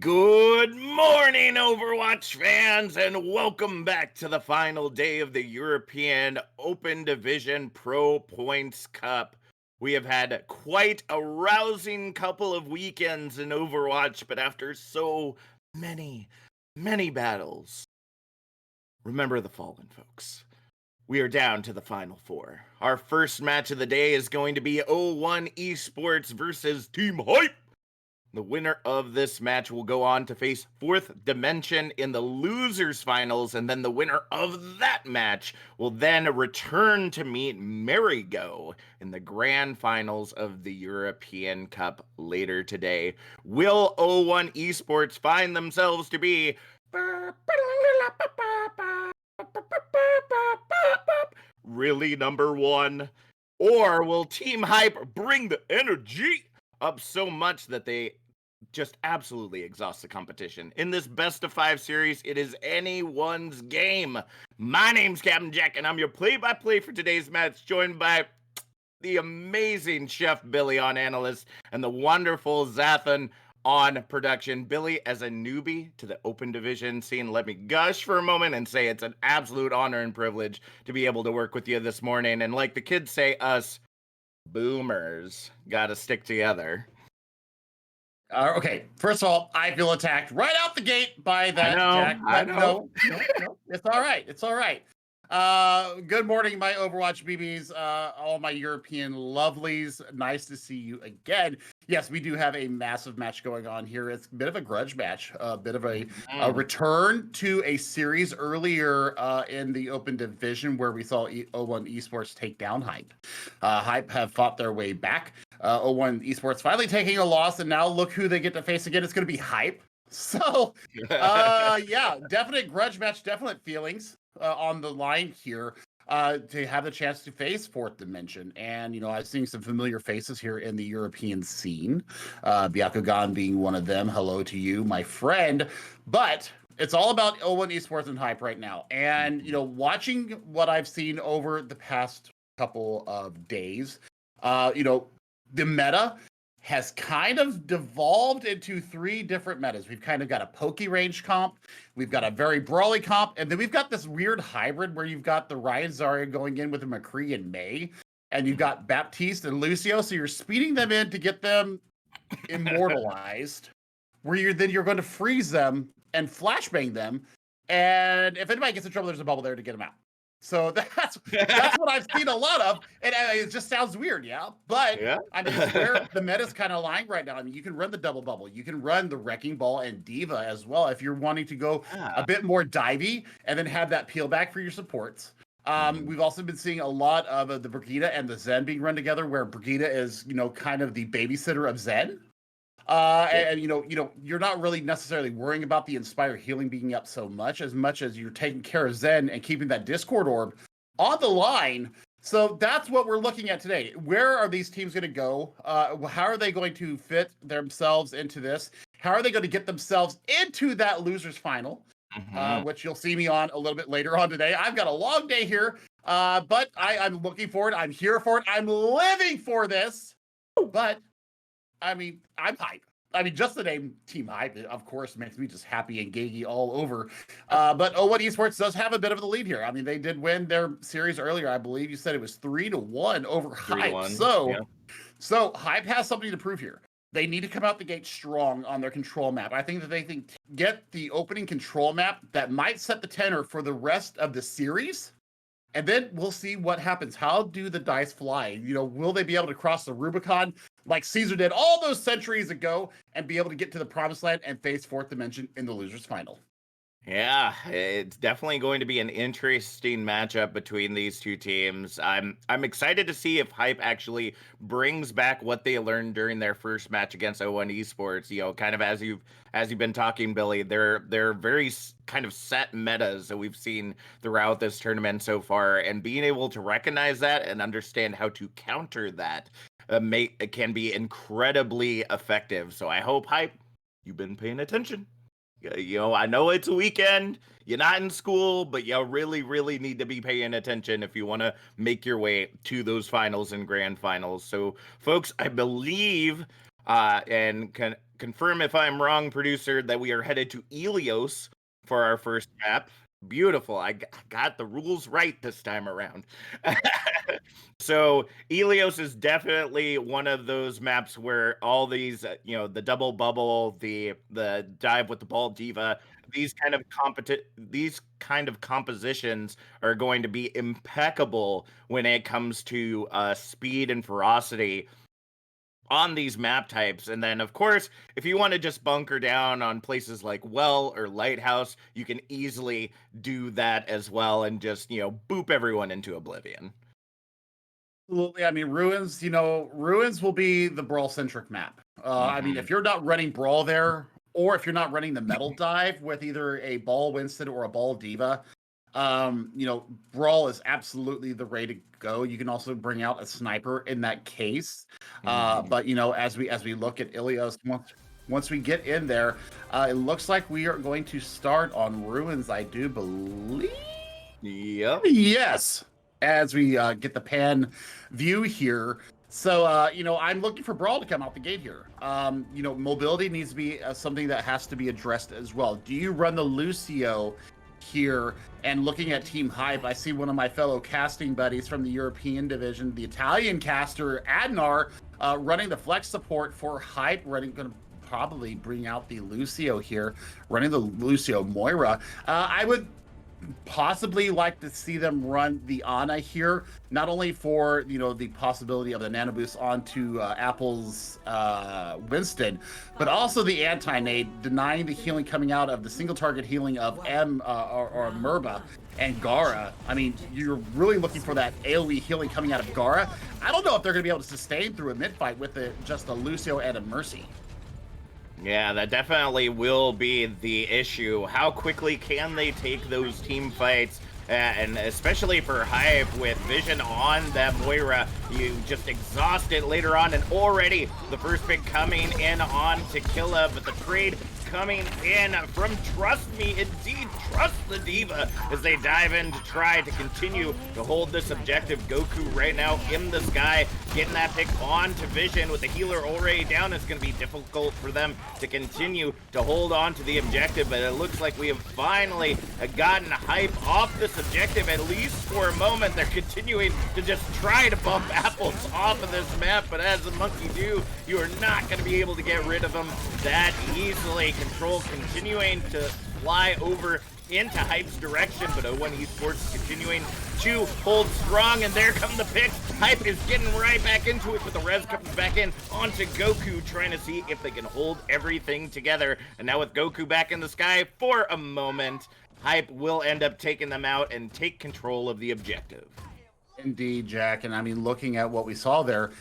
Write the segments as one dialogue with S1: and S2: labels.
S1: Good morning, Overwatch fans, and welcome back to the final day of the European Open Division Pro Points Cup. We have had quite a rousing couple of weekends in Overwatch, but after so many battles, remember the fallen, folks. We are down to the final four. Our first match of the day is going to be O1 Esports versus Team Hype. The winner of this match will go on to face Fourth Dimension in the losers finals, and then the winner of that match will then return to meet Marigo in the grand finals of the European Cup later today. Will O1 Esports find themselves to be really number one? Or will Team Hype bring the energy up so much that they just absolutely exhaust the competition? In this best of 5 series, it is anyone's game. My name's Captain Jack, and I'm your play-by-play for today's match, joined by the amazing Chef Billy on analyst and the wonderful Zathan on production. Billy, as a newbie to the open division scene, let me gush for a moment and say it's an absolute honor and privilege to be able to work with you this morning. And like the kids say, us boomers gotta stick together.
S2: Okay, first of all, I feel attacked right out the gate by that, Jack.
S1: I know.
S2: No, it's all right. It's all right. Good morning, my Overwatch BBs, all my European lovelies. Nice to see you again. Yes, we do have a massive match going on here. It's a bit of a grudge match, a bit of a return to a series earlier in the open division where we saw O1 Esports take down Hype. Hype have fought their way back. O1 Esports finally taking a loss, and now look who they get to face again. It's going to be Hype. So, yeah, definite grudge match, definite feelings on the line here to have the chance to face Fourth Dimension. And, you know, I've seen some familiar faces here in the European scene, Byakugan being one of them. Hello to you, my friend. But it's all about O1 Esports and Hype right now. And, you know, watching what I've seen over the past couple of days, you know, the meta has kind of devolved into 3 different metas. We've kind of got a pokey range comp, we've got a very brawly comp, and then we've got this weird hybrid where you've got the Ryan Zarya going in with a McCree and May, and you've got Baptiste and Lucio, so you're speeding them in to get them immortalized, where you're going to freeze them and flashbang them, and if anybody gets in trouble, there's a bubble there to get them out. So that's what I've seen a lot of, and it just sounds weird, yeah. But yeah. I mean, it's where the meta's kind of lying right now. I mean, you can run the double bubble, you can run the Wrecking Ball and Diva as well if you're wanting to go a bit more divey, and then have that peel back for your supports. We've also been seeing a lot of the Brigitte and the Zen being run together, where Brigitte is, you know, kind of the babysitter of Zen. And you know, you're not really necessarily worrying about the Inspire healing being up so much as you're taking care of Zen and keeping that Discord orb on the line. So that's what we're looking at today. Where are these teams going to go? How are they going to fit themselves into this? How are they going to get themselves into that losers final? Which you'll see me on a little bit later on today. I've got a long day here, but I'm looking forward. I'm here for it. I'm living for this. But I mean, I'm hype. I mean, just the name Team Hype, of course, makes me just happy and gaggy all over. But O1 Esports does have a bit of the lead here. I mean, they did win their series earlier. I believe you said it was 3-1 over Hype. So Hype has something to prove here. They need to come out the gate strong on their control map. I think that they can get the opening control map that might set the tenor for the rest of the series. And then we'll see what happens. How do the dice fly? You know, will they be able to cross the Rubicon like Caesar did all those centuries ago and be able to get to the promised land and face Fourth Dimension in the losers final?
S1: Yeah, it's definitely going to be an interesting matchup between these two teams. I'm excited to see if Hype actually brings back what they learned during their first match against O1 Esports. You know, kind of as you've been talking, Billy, they're very kind of set metas that we've seen throughout this tournament so far, and being able to recognize that and understand how to counter that can be incredibly effective. So I hope, Hype, you've been paying attention. You know, I know it's a weekend, you're not in school, but you really need to be paying attention if you want to make your way to those finals and grand finals. So, folks, I believe, and confirm if I'm wrong, producer, that we are headed to Elios for our first map. Beautiful. I got the rules right this time around. So Elios is definitely one of those maps where all these, the double bubble, the dive with the ball diva, these kind of compositions are going to be impeccable when it comes to speed and ferocity on these map types. And then, of course, if you want to just bunker down on places like Well or Lighthouse, you can easily do that as well and just, boop everyone into oblivion.
S2: Absolutely. I mean, Ruins, Ruins will be the Brawl centric map. I mean,
S1: Mhm.
S2: if you're not running Brawl there, or if you're not running the Metal Dive with either a Ball Winston or a Ball Diva, Brawl is absolutely the way to go. You can also bring out a sniper in that case.
S1: Mhm.
S2: But as we look at Ilios, once we get in there, it looks like we are going to start on Ruins, I do believe.
S1: Yep.
S2: Yes, as we get the pan view here. So, I'm looking for Brawl to come out the gate here. Mobility needs to be something that has to be addressed as well. Do you run the Lucio here? And looking at Team Hype, I see one of my fellow casting buddies from the European division, the Italian caster Adnar, running the flex support for Hype, going to probably bring out the Lucio here, running the Lucio Moira. I would possibly like to see them run the Ana here, not only for the possibility of the nano boost onto Apple's Winston, but also the anti-nade, denying the healing coming out of the single target healing of or Merba and Gara. I mean, you're really looking for that AoE healing coming out of Gara. I don't know if they're going to be able to sustain through a mid fight with just a Lucio and a Mercy.
S1: Yeah, that definitely will be the issue. How quickly can they take those team fights? And especially for Hype with Vision on that Moira, you just exhaust it later on, and already the first pick coming in on Tequila, but the trade coming in from Trust Me, indeed Trust the Diva, as they dive in to try to continue to hold this objective. Goku right now in the sky, getting that pick on to Vision with the healer already down. It's going to be difficult for them to continue to hold on to the objective, but it looks like we have finally gotten Hype off this objective, at least for a moment. They're continuing to just try to bump Apples off of this map, but as a monkey do, you are not going to be able to get rid of them that easily. Control continuing to fly over into Hype's direction, but O1 Esports continuing to hold strong, and there come the picks. Hype is getting right back into it, but the res comes back in onto Goku, trying to see if they can hold everything together. And now with Goku back in the sky for a moment, Hype will end up taking them out and take control of the objective.
S2: Indeed, Jack. And I mean, looking at what we saw there,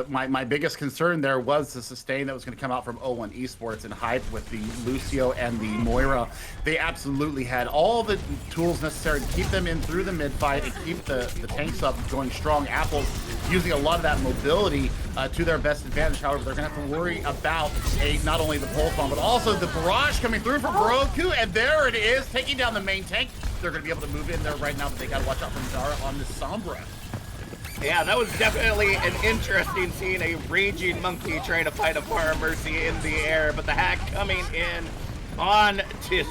S2: my biggest concern there was the sustain that was going to come out from O1 Esports and Hype with the Lucio and the Moira. They absolutely had all the tools necessary to keep them in through the mid fight and keep the tanks up going strong. Apples using a lot of that mobility to their best advantage. However, they're going to have to worry about not only the pulse bomb, but also the barrage coming through from Roku. And there it is, taking down the main tank. They're going to be able to move in there right now, but they got to watch out for Zara on the Sombra.
S1: Yeah, that was definitely an interesting scene, a raging monkey trying to fight a Fire Mercy in the air, but the hack coming in on to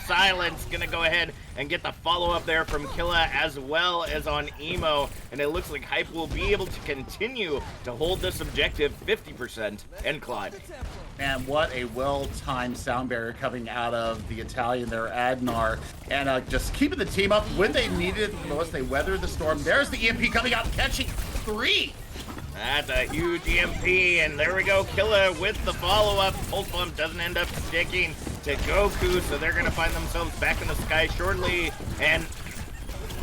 S1: Silence, gonna go ahead and get the follow-up there from Killa as well as on Emo, and it looks like Hype will be able to continue to hold this objective 50% and climb.
S2: And what a well-timed sound barrier coming out of the Italian there, Adnar, and just keeping the team up when they needed it most. They weathered the storm. There's the EMP coming out, catching 3.
S1: That's a huge EMP, and there we go, Killa with the follow-up. Pulse Bomb doesn't end up sticking to Goku, so they're going to find themselves back in the sky shortly, and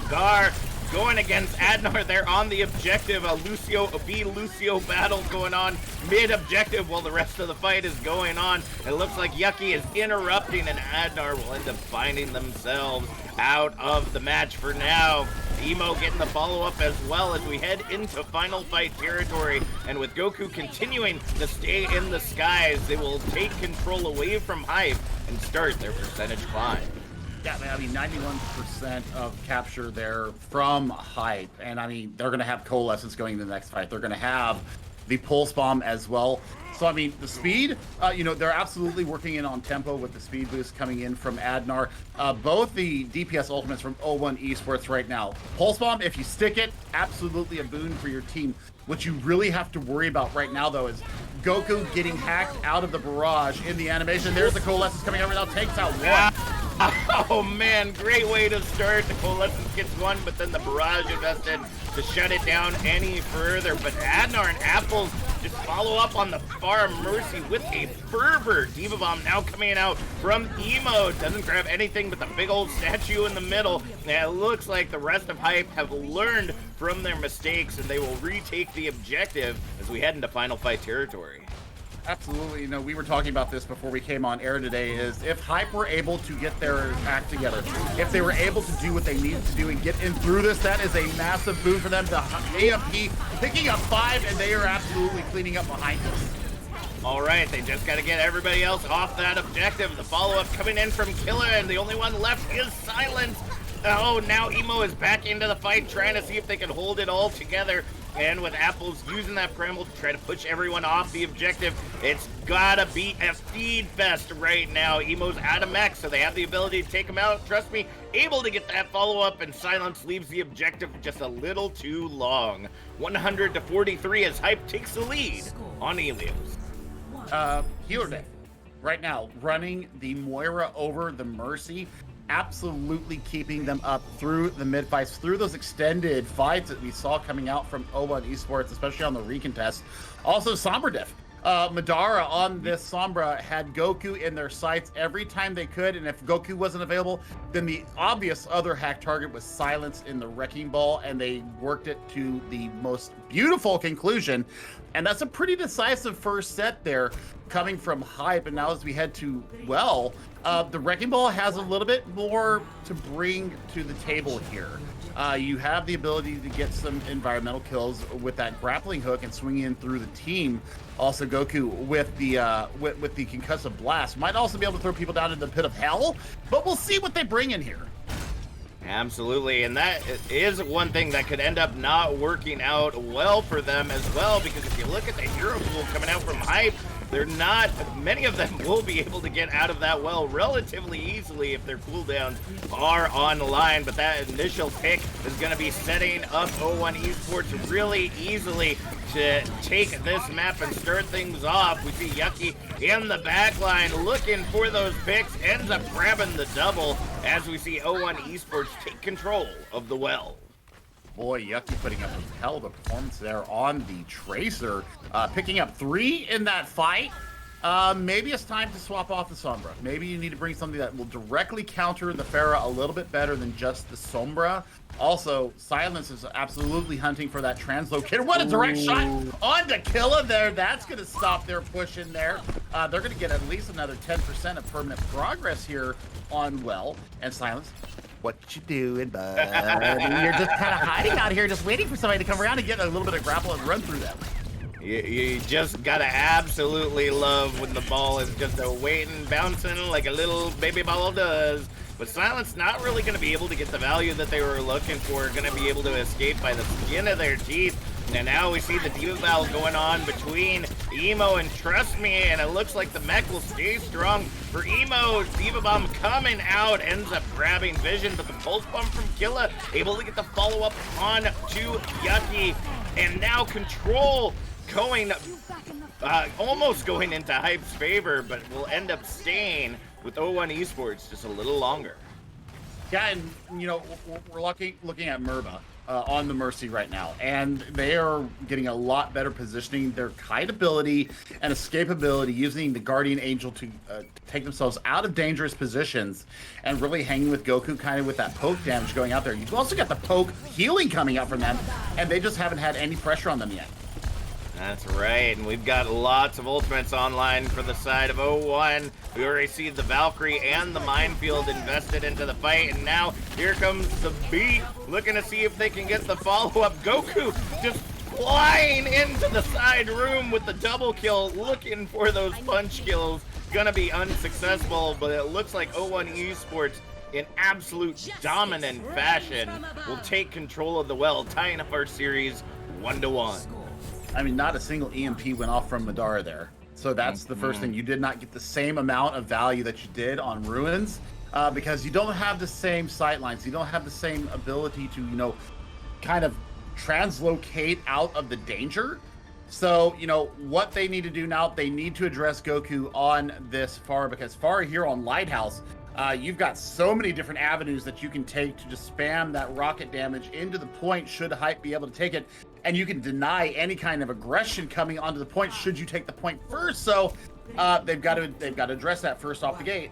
S1: Gar going against Adnar there on the objective. A Lucio battle going on mid-objective while the rest of the fight is going on. It looks like Yucky is interrupting, and Adnar will end up finding themselves out of the match for now. Emo getting the follow-up as well as we head into final fight territory. And with Goku continuing to stay in the skies, they will take control away from Hype and start their percentage climb.
S2: Yeah, man, I mean, 91% of capture there from Hype. And I mean, they're going to have Coalescence going into the next fight. They're going to have, the pulse bomb as well. So, I mean, the speed, they're absolutely working in on tempo with the speed boost coming in from Adnar. Both the DPS ultimates from O1 Esports right now. Pulse Bomb, if you stick it, absolutely a boon for your team. What you really have to worry about right now, though, is Goku getting hacked out of the barrage in the animation. There's the Coalescence coming out right now, takes out one.
S1: Oh man, great way to start. The Coalescence gets one, but then the barrage invested to shut it down any further. But Adnar and Apples just follow up on the far Mercy with a fervor. Diva Bomb now coming out from Emo. Doesn't grab anything but the big old statue in the middle. And it looks like the rest of Hype have learned from their mistakes and they will retake the objective as we head into final fight territory.
S2: Absolutely. We were talking about this before we came on air today, is if Hype were able to get their act together, if they were able to do what they needed to do and get in through this, that is a massive boon for them. The AMP picking up 5, and they are absolutely cleaning up behind us.
S1: All right, they just got to get everybody else off that objective. The follow-up coming in from Killa, and the only one left is Silence. Oh, now Emo is back into the fight, trying to see if they can hold it all together. And with Apples using that Primal to try to push everyone off the objective, it's gotta be a feed fest right now. Emo's out of mech, so they have the ability to take him out. Trust me, able to get that follow-up, and Silence leaves the objective just a little too long. 100-43 as Hype takes the lead on Helios.
S2: Healer Day, right now, running the Moira over the Mercy, absolutely keeping them up through the mid fights, through those extended fights that we saw coming out from O1 Esports, especially on the recontest. Also, Sombra Diff. Madara on this Sombra had Goku in their sights every time they could, and if Goku wasn't available, then the obvious other hack target was Silence in the Wrecking Ball, and they worked it to the most beautiful conclusion. And that's a pretty decisive first set there coming from Hype. And now as we head to the Wrecking Ball has a little bit more to bring to the table here. You have the ability to get some environmental kills with that grappling hook and swinging in through the team. Also, Goku with the with the concussive blast might also be able to throw people down into the pit of hell, but we'll see what they bring in here.
S1: Absolutely, and that is one thing that could end up not working out well for them as well, because if you look at the hero pool coming out from Hype, many of them will be able to get out of that well relatively easily if their cooldowns are online, but that initial pick is going to be setting up O1 Esports really easily to take this map and start things off. We see Yucky in the backline looking for those picks, ends up grabbing the double as we see O1 Esports take control of the well.
S2: Boy, Yucky putting up a hell of a performance there on the Tracer, picking up 3 in that fight. Maybe it's time to swap off the Sombra. Maybe you need to bring something that will directly counter the Pharah a little bit better than just the Sombra. Also, Silence is absolutely hunting for that translocator. What a direct shot on the Killa there. That's going to stop their push in there. They're going to get at least another 10% of permanent progress here on Well. And Silence, what you doing, bud? You're just kind of hiding out here, just waiting for somebody to come around and get a little bit of grapple and run through them.
S1: You just gotta absolutely love when the ball is just waiting, bouncing like a little baby ball does. But Silence not really going to be able to get the value that they were looking for, going to be able to escape by the skin of their teeth. And now we see the Diva Battle going on between Emo and Trust Me, and it looks like the mech will stay strong for Emo. Diva Bomb coming out, ends up grabbing Vision, but the Pulse Bomb from Killa able to get the follow-up on to Yucky. And now Control going, almost going into Hype's favor, but will end up staying with O1 Esports just a little longer.
S2: Yeah, and we're looking at Merva on the Mercy right now, and they are getting a lot better positioning. Their kite ability and escapability, using the Guardian Angel to take themselves out of dangerous positions, and really hanging with Goku kind of with that poke damage going out there. You've also got the poke healing coming out from them, and they just haven't had any pressure on them yet.
S1: That's right, and we've got lots of ultimates online for the side of O1. We already see the Valkyrie and the Minefield invested into the fight, and now here comes the Beat, looking to see if they can get the follow-up. Goku just flying into the side room with the double kill, looking for those punch kills. Gonna be unsuccessful, but it looks like O1 Esports in absolute dominant fashion will take control of the well, tying up our series 1-1.
S2: I mean, not a single EMP went off from Madara there. So that's the first thing. You did not get the same amount of value that you did on Ruins because you don't have the same sight lines. You don't have the same ability to, kind of translocate out of the danger. So, what they need to do now, they need to address Goku on this Farah because Farah here on Lighthouse, you've got so many different avenues that you can take to just spam that rocket damage into the point should Hype be able to take it. And you can deny any kind of aggression coming onto the point should you take the point first. So they've got to address that first off the gate.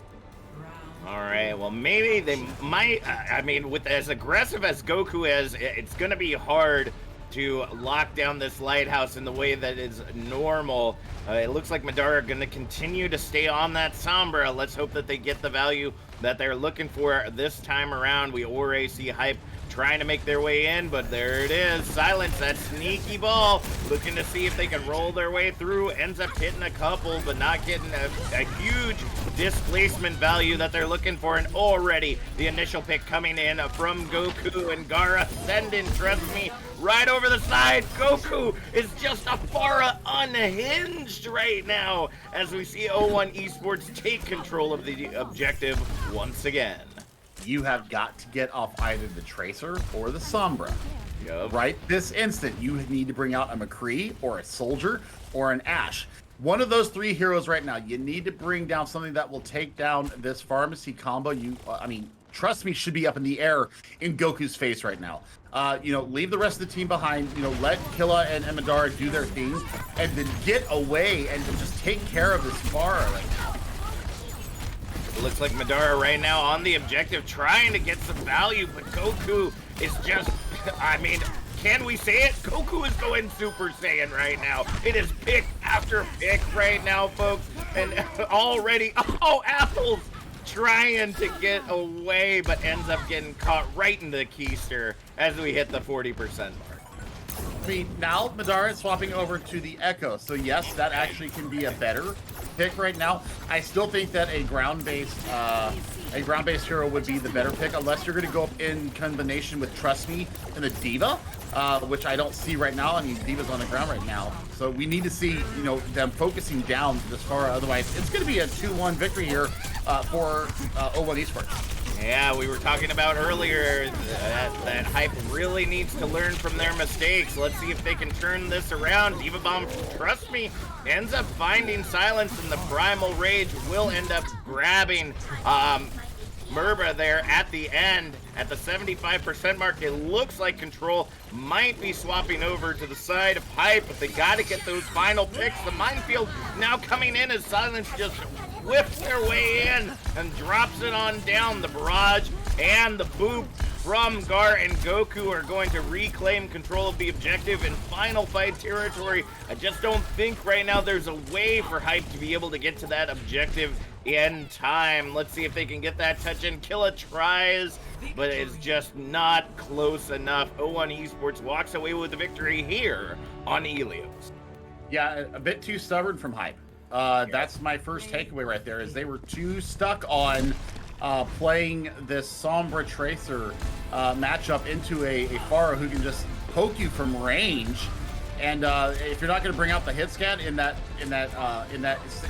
S1: All right, well, maybe they might. I mean, with as aggressive as Goku is, it's going to be hard to lock down this lighthouse in the way that is normal. It looks like Madara are going to continue to stay on that Sombra. Let's hope that they get the value that they're looking for this time around. We already see Hype trying to make their way in, but there it is. Silence, that sneaky ball, looking to see if they can roll their way through. Ends up hitting a couple, but not getting a huge displacement value that they're looking for. And already the initial pick coming in from Goku and Gaara sending, trust me, right over the side. Goku is just a Farah unhinged right now as we see O1 Esports take control of the objective once again.
S2: You have got to get off either the Tracer or the Sombra.
S1: Yep.
S2: Right this instant, you need to bring out a McCree or a Soldier or an Ash. One of those three heroes right now. You need to bring down something that will take down this pharmacy combo. Trust me, should be up in the air in Goku's face right now. Leave the rest of the team behind. Let Killa and Madara do their thing, and then get away and just take care of this Farah right now.
S1: It looks like Madara right now on the objective trying to get some value, but Goku is just, can we say it? Goku is going Super Saiyan right now. It is pick after pick right now, folks. And already, Apples trying to get away, but ends up getting caught right in the keister as we hit the 40% mark.
S2: Now Madara is swapping over to the Echo. So yes, that actually can be a better pick right now. I still think that a ground-based hero would be the better pick, unless you're going to go up in combination with Trust Me and the Diva, which I don't see right now. Diva's on the ground right now, so we need to see them focusing down this far. Otherwise, it's going to be a 2-1 victory here for O1 Esports.
S1: Yeah, we were talking about earlier that Hype really needs to learn from their mistakes. Let's see if they can turn this around. Diva Bomb, trust me, ends up finding Silence, and the Primal Rage will end up grabbing Merba there at the end. At the 75% mark, it looks like Control might be swapping over to the side of Hype, but they got to get those final picks. The minefield now coming in as Silence just whips their way in and drops it on down. The barrage and the boop from Gar and Goku are going to reclaim control of the objective in final fight territory. I just don't think right now there's a way for Hype to be able to get to that objective in time. Let's see if they can get that touch in. Killa tries, but it's just not close enough. O1 Esports walks away with the victory here on Helios.
S2: Yeah, a bit too stubborn from Hype. That's my first takeaway right there, is they were too stuck on playing this Sombra Tracer matchup into a Farah who can just poke you from range. And if you're not going to bring out the hit scan in that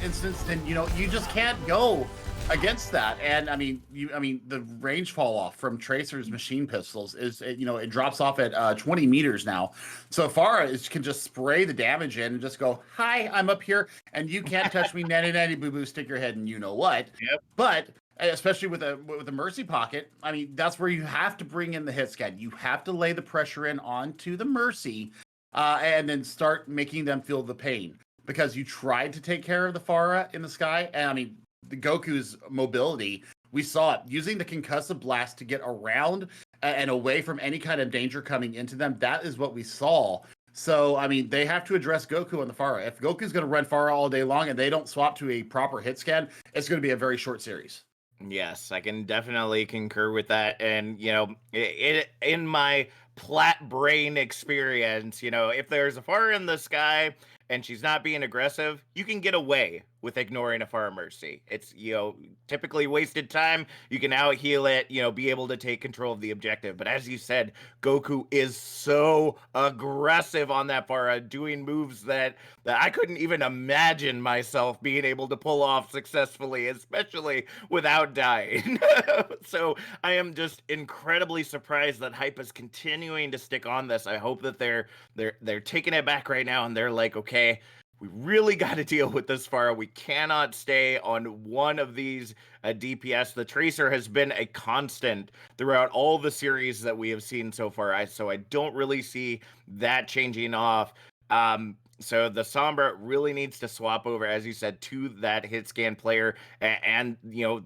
S2: instance, then you just can't go against that. And the range fall off from Tracer's machine pistols is it drops off at 20 meters now. So Farah can just spray the damage in and just go, "Hi, I'm up here, and you can't touch me, nanny nanny boo boo, stick your head in you know what."
S1: Yep.
S2: But especially with a mercy pocket, that's where you have to bring in the hit scan. You have to lay the pressure in onto the mercy. And then start making them feel the pain, because you tried to take care of the Farah in the sky. And the Goku's mobility, we saw it using the concussive blast to get around and away from any kind of danger coming into them. That is what we saw. So, they have to address Goku on the Farah. If Goku's going to run Farah all day long and they don't swap to a proper hit scan, it's going to be a very short series.
S1: Yes, I can definitely concur with that. And, in my plat brain experience. You know, if there's a far in the sky and she's not being aggressive, you can get away with ignoring a Far Mercy. It's, you know, typically wasted time. You can out heal it, you know, be able to take control of the objective. But as you said, Goku is so aggressive on that Far, doing moves that I couldn't even imagine myself being able to pull off successfully, especially without dying. So I am just incredibly surprised that Hype is continuing to stick on this. I hope that they're taking it back right now and they're like, okay, we really got to deal with this far. We cannot stay on one of these DPS. The Tracer has been a constant throughout all the series that we have seen so far. So I don't really see that changing off. So the Sombra really needs to swap over, as you said, to that hit scan player, and you know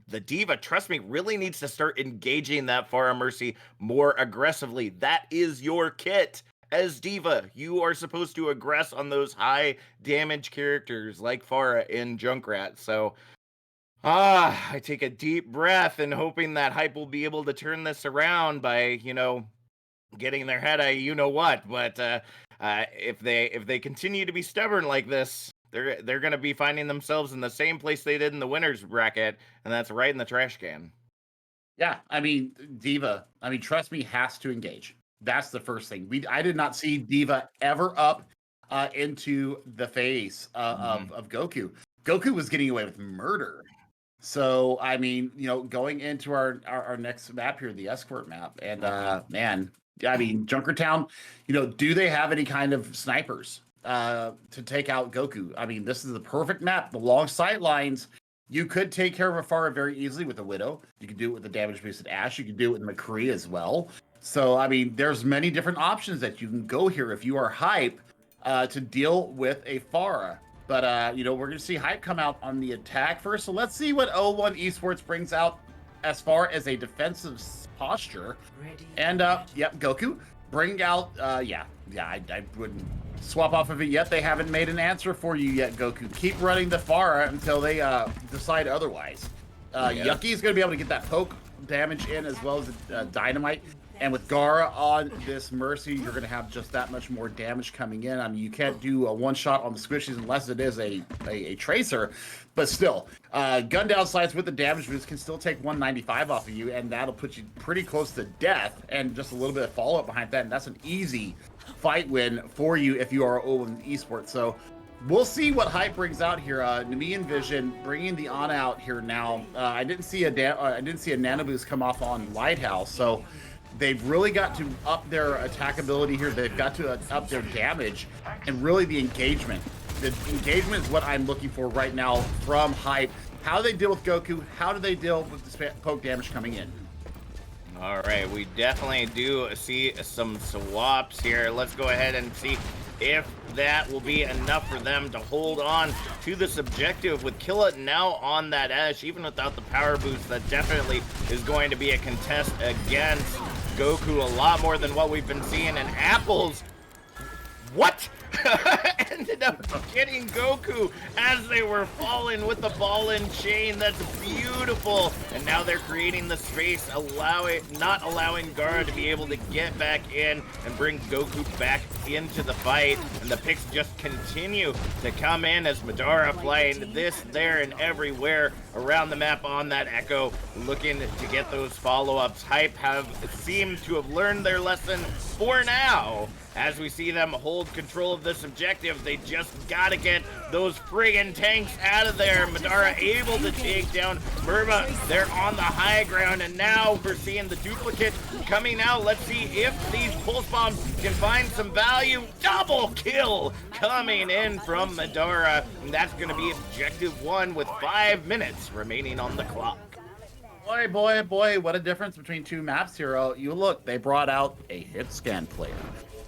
S1: the D.Va, trust me, really needs to start engaging that Pharah Mercy more aggressively. That is your kit. As D.Va, you are supposed to aggress on those high damage characters like Pharah in Junkrat. So, I take a deep breath and hoping that Hype will be able to turn this around by, you know, getting their head you know what. But if they continue to be stubborn like this, they're going to be finding themselves in the same place they did in the winners bracket, and that's right in the trash can.
S2: Yeah, I mean, D.Va, I mean, trust me, has to engage. That's the first thing. I did not see D.Va ever up into the face of Goku. Goku was getting away with murder. So, I mean, you know, going into our next map here, the escort map, and man, I mean, Junkertown, you know, do they have any kind of snipers to take out Goku? I mean, this is the perfect map. The long sight lines. You could take care of Afara very easily with a Widow. You could do it with the damage boosted Ashe. You could do it with McCree as well. So, I mean, there's many different options that you can go here if you are Hype to deal with a Pharah. But, you know, we're going to see Hype come out on the attack first. So let's see what O1 Esports brings out as far as a defensive posture. And, yep, Goku, bring out, I wouldn't swap off of it yet. They haven't made an answer for you yet, Goku. Keep running the Pharah until they decide otherwise. Yucky is going to be able to get that poke damage in as well as Dynamite. And with Gara on this Mercy, you're going to have just that much more damage coming in. I mean, you can't do a one-shot on the squishies unless it is a Tracer. But still, gun down sides with the damage boost can still take 195 off of you, and that'll put you pretty close to death. And just a little bit of follow-up behind that, and that's an easy fight win for you if you are O1 Esports. So we'll see what Hype brings out here. Nemean Vision bringing the on out here now. I didn't see a nano boost come off on Lighthouse, so they've really got to up their attackability here. They've got to up their damage and really the engagement. The engagement is what I'm looking for right now from Hype. How do they deal with Goku? How do they deal with the poke damage coming in?
S1: All right, we definitely do see some swaps here. Let's go ahead and see if that will be enough for them to hold on to this objective. With Killa now on that Ashe, even without the power boost, that definitely is going to be a contest against Goku a lot more than what we've been seeing. And Apples, what? Ended up getting Goku as they were falling with the ball and chain. That's beautiful. And now they're creating the space, not allowing Gara to be able to get back in and bring Goku back into the fight. And the picks just continue to come in as Madara flying this, there, and everywhere around the map on that Echo, looking to get those follow-ups. Hype seemed to have learned their lesson for now. As we see them hold control of this objective, they just gotta get those friggin' tanks out of there. Madara able to take down Burma. They're on the high ground, and now we're seeing the duplicate coming out. Let's see if these pulse bombs can find some value. Double kill coming in from Madara. And that's gonna be objective 1 with 5 minutes remaining on the clock.
S2: Boy, what a difference between two maps here. You look, they brought out a hit scan player.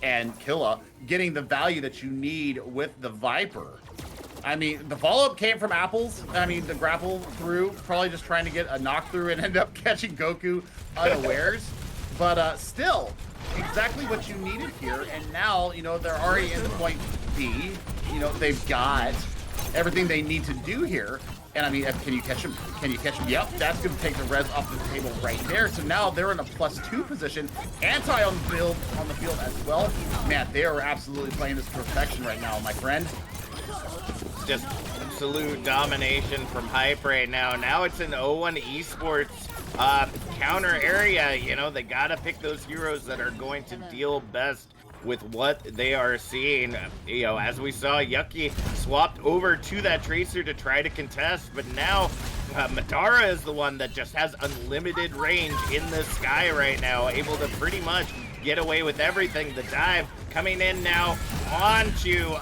S2: And Killa getting the value that you need with the Viper. I mean, the follow-up came from Apples. I mean, the grapple through, probably just trying to get a knock through and end up catching Goku unawares. But still, exactly what you needed here. And now, you know, they're already in point B. You know, they've got everything they need to do here. And I mean, can you catch him? Can you catch him? Yep, that's going to take the res off the table right there. So now they're in a +2 position. Anti on the field as well. Man, they are absolutely playing this to perfection right now, my friend.
S1: Just absolute domination from Hype right now. Now it's an 0-1 Esports counter area. You know, they got to pick those heroes that are going to deal best with what they are seeing. You know, as we saw, Yucky swapped over to that Tracer to try to contest, but now Madara is the one that just has unlimited range in the sky right now, able to pretty much get away with everything. The dive coming in now onto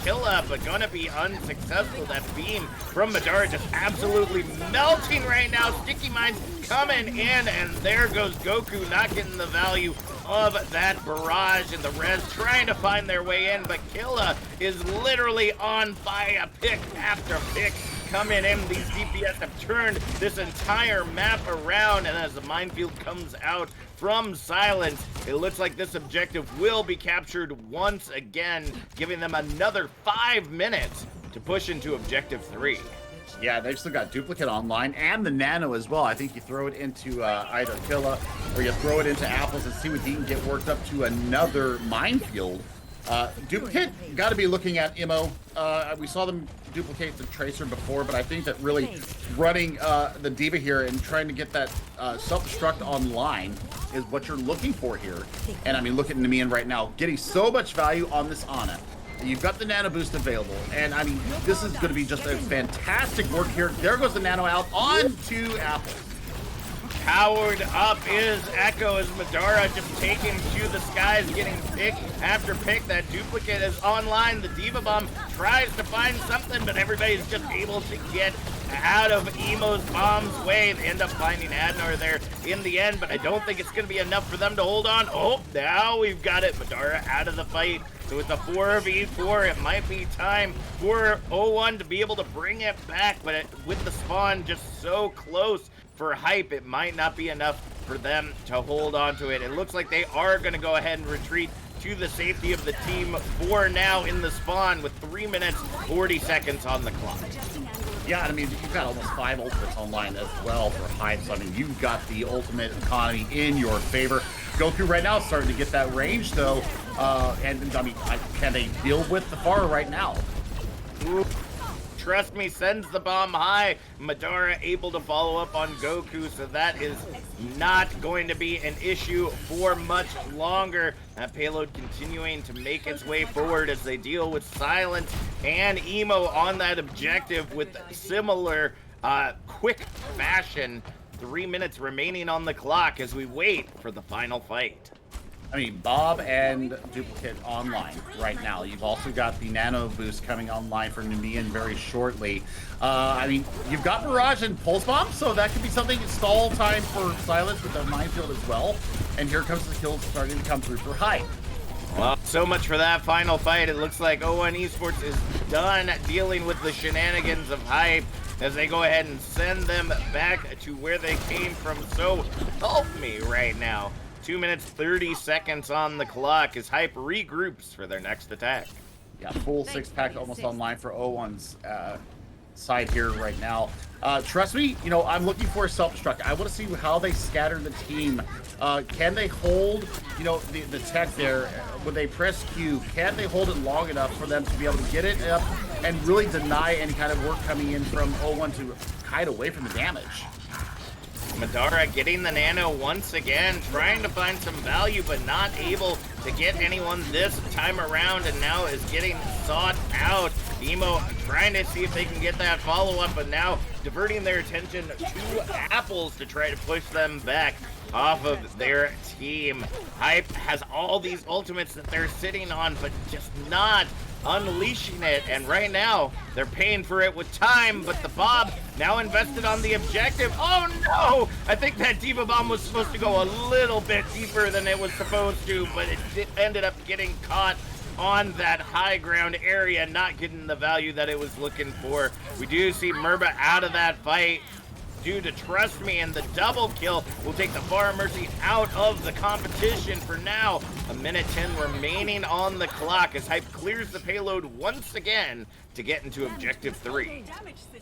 S1: Killa, but gonna be unsuccessful. That beam from Madara just absolutely melting right now. Sticky Mines coming in, and there goes Goku, not getting the value of that barrage, and the res trying to find their way in, but Killa is literally on fire, pick after pick coming in. These DPS have turned this entire map around, and as the minefield comes out from Silence, it looks like this objective will be captured once again, giving them another 5 minutes to push into objective 3.
S2: Yeah, they've still got Duplicate online and the Nano as well. I think you throw it into either Killa or you throw it into Apples and see what he can get worked up to another minefield. Duplicate got to be looking at EMEA. We saw them duplicate the Tracer before, but I think that really running the D.Va here and trying to get that self-destruct online is what you're looking for here. And I mean, look at Nemean right now, getting so much value on this Ana. You've got the Nano Boost available, and I mean, this is going to be just a fantastic work here. There goes the Nano out onto Apple.
S1: Powered up is Echo as Madara just taking to the skies, getting pick after pick. That Duplicate is online. The D.Va Bomb tries to find something, but everybody's just able to get out of Emo's bomb's way. They end up finding Adnor there in the end, but I don't think it's going to be enough for them to hold on. Oh, now we've got it. Madara out of the fight. So it's a 4v4. It might be time for 0-1 to be able to bring it back, but with the spawn just so close for Hype, it might not be enough for them to hold on to it. It looks like they are going to go ahead and retreat to the safety of the team for now in the spawn with 3 minutes, 40 seconds on the clock.
S2: Yeah, I mean, you've got almost 5 ultimates online as well for Hype, so I mean, you've got the ultimate economy in your favor. Goku right now is starting to get that range, though, and I mean, can they deal with the Pharah right now?
S1: Ooh. Trust me, sends the bomb high. Madara able to follow up on Goku, so that is not going to be an issue for much longer. That payload continuing to make its way forward as they deal with Silence and Emo on that objective with similar quick fashion. 3 minutes remaining on the clock as we wait for the final fight.
S2: I mean, Bob and Duplicate online right now. You've also got the Nano Boost coming online for Nemean very shortly. I mean, you've got Barrage and Pulse Bomb, so that could be something. Stall time for Silence with the minefield as well. And here comes the kills starting to come through for Hype.
S1: Well, so much for that final fight. It looks like 0-1 Esports is done dealing with the shenanigans of Hype as they go ahead and send them back to where they came from. So help me right now. 2 minutes, 30 seconds on the clock as Hype regroups for their next attack.
S2: Yeah, full 6-pack almost online for 0-1's side here right now. Trust me, you know, I'm looking for a self-destruct. I want to see how they scatter the team. Can they hold, you know, the tech there? When they press Q, can they hold it long enough for them to be able to get it up and really deny any kind of work coming in from 0-1 to hide away from the damage?
S1: Madara getting the Nano once again, trying to find some value, but not able to get anyone this time around, and now is getting sought out. Emo trying to see if they can get that follow-up, but now diverting their attention to Apples to try to push them back off of their team. Hype has all these ultimates that they're sitting on, but just not unleashing it, and right now they're paying for it with time. But the Bob now invested on the objective. Oh no, I think that D.Va Bomb was supposed to go a little bit deeper than it was supposed to, but it ended up getting caught on that high ground area, not getting the value that it was looking for. We do see Merba out of that fight due to Trust Me, and the double kill will take the Pharah Mercy out of the competition for now. A minute 10 remaining on the clock as Hype clears the payload once again to get into objective 3.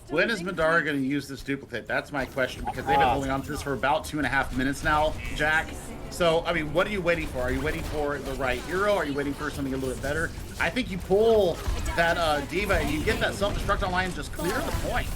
S2: When is Madara going to use this duplicate? That's my question, because they've been holding on to this for about 2.5 minutes now, Jack. So, I mean, what are you waiting for? Are you waiting for the right hero? Are you waiting for something a little bit better? I think you pull that D.Va and you get that self-destruct online and just clear the point.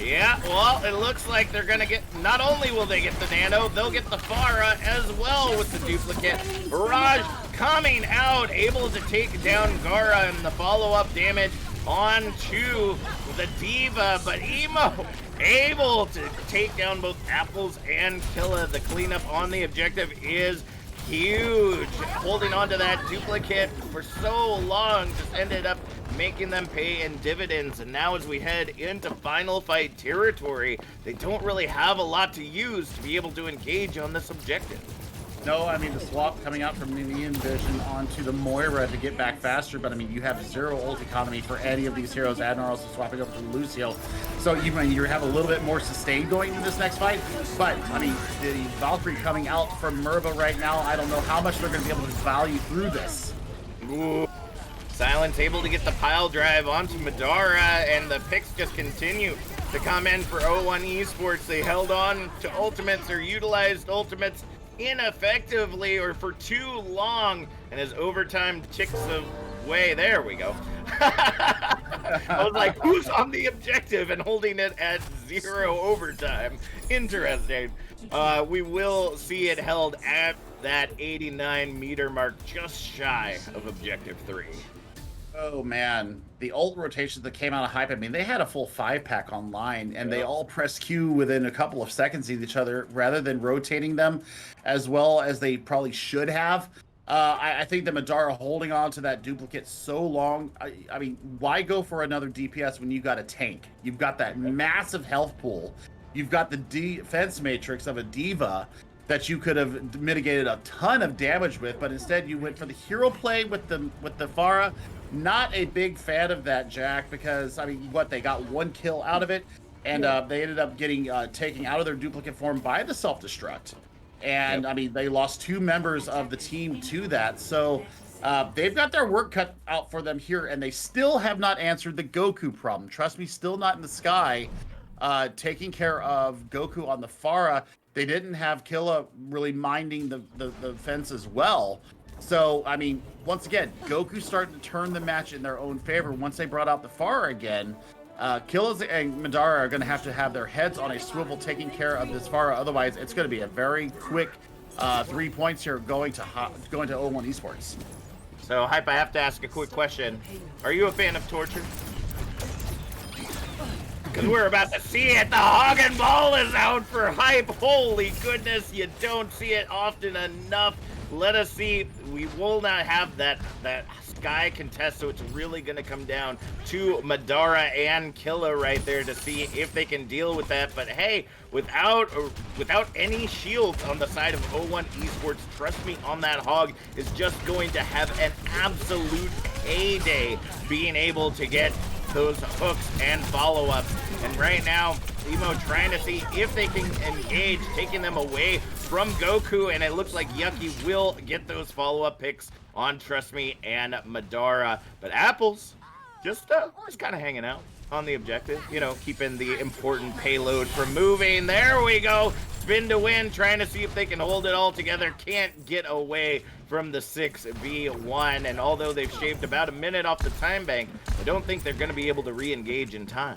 S1: Yeah, well, it looks like they're gonna get, not only will they get the Nano, they'll get the Pharah as well with the duplicate. Barrage coming out, able to take down Gara, and the follow-up damage onto the D.Va, but Emo able to take down both Apples and Killa. The cleanup on the objective is huge. Holding on to that duplicate for so long just ended up making them pay in dividends. And now as we head into final fight territory, they don't really have a lot to use to be able to engage on this objective.
S2: No, I mean, the swap coming out from the EMEA division onto the Moira to get back faster, but I mean, you have zero ult economy for any of these heroes. Adnar also swapping over to Lucio. So you have a little bit more sustain going in this next fight, but I mean, the Valkyrie coming out from Merva right now, I don't know how much they're going to be able to value through this.
S1: Ooh. Silence able to get the pile drive onto Madara, and the picks just continue to come in for O1 Esports. They held on to ultimates or utilized ultimates ineffectively or for too long, and as overtime ticks away, there we go. I was like, who's on the objective and holding it at 0 overtime? Interesting. We will see it held at that 89 meter mark, just shy of objective 3.
S2: Oh man, the ult rotations that came out of Hype, I mean, they had a full 5-pack online, and they all press Q within a couple of seconds of each other, rather than rotating them as well as they probably should have. I think the Madara holding on to that duplicate so long, I mean, why go for another DPS when you got a tank? You've got that massive health pool. You've got the defense matrix of a D.Va that you could have mitigated a ton of damage with, but instead you went for the hero play with the Pharah. Not a big fan of that, Jack, because I mean, they got 1 kill out of it, and they ended up getting taken out of their duplicate form by the self-destruct, and I mean, they lost 2 members of the team to that. So they've got their work cut out for them here, and they still have not answered the Goku problem. Trust me, still not in the sky. Taking care of Goku on the Pharah. They didn't have Killa really minding the fence as well. So, I mean, once again, Goku's starting to turn the match in their own favor. Once they brought out the Pharah again, Killa and Madara are going to have their heads on a swivel taking care of this Pharah. Otherwise, it's going to be a very quick 3 points here going to O1 Esports.
S1: So, Hype, I have to ask a quick question. Are you a fan of torture? Because we're about to see it. The Hog and Ball is out for Hype. Holy goodness, you don't see it often enough. Let us see. We will not have that sky contest, so it's really going to come down to Madara and Killa right there to see if they can deal with that. But hey, without any shields on the side of O1 Esports, trust me, on that Hog is just going to have an absolute heyday being able to get those hooks and follow-ups. And right now, Emo trying to see if they can engage, taking them away from Goku, and it looks like Yucky will get those follow-up picks on Trust Me and Madara. But Apples just kind of hanging out on the objective, keeping the important payload from moving. There we go. Spin to win, trying to see if they can hold it all together. Can't get away from the 6v1, and although they've shaved about a minute off the time bank, I don't think they're going to be able to re-engage in time.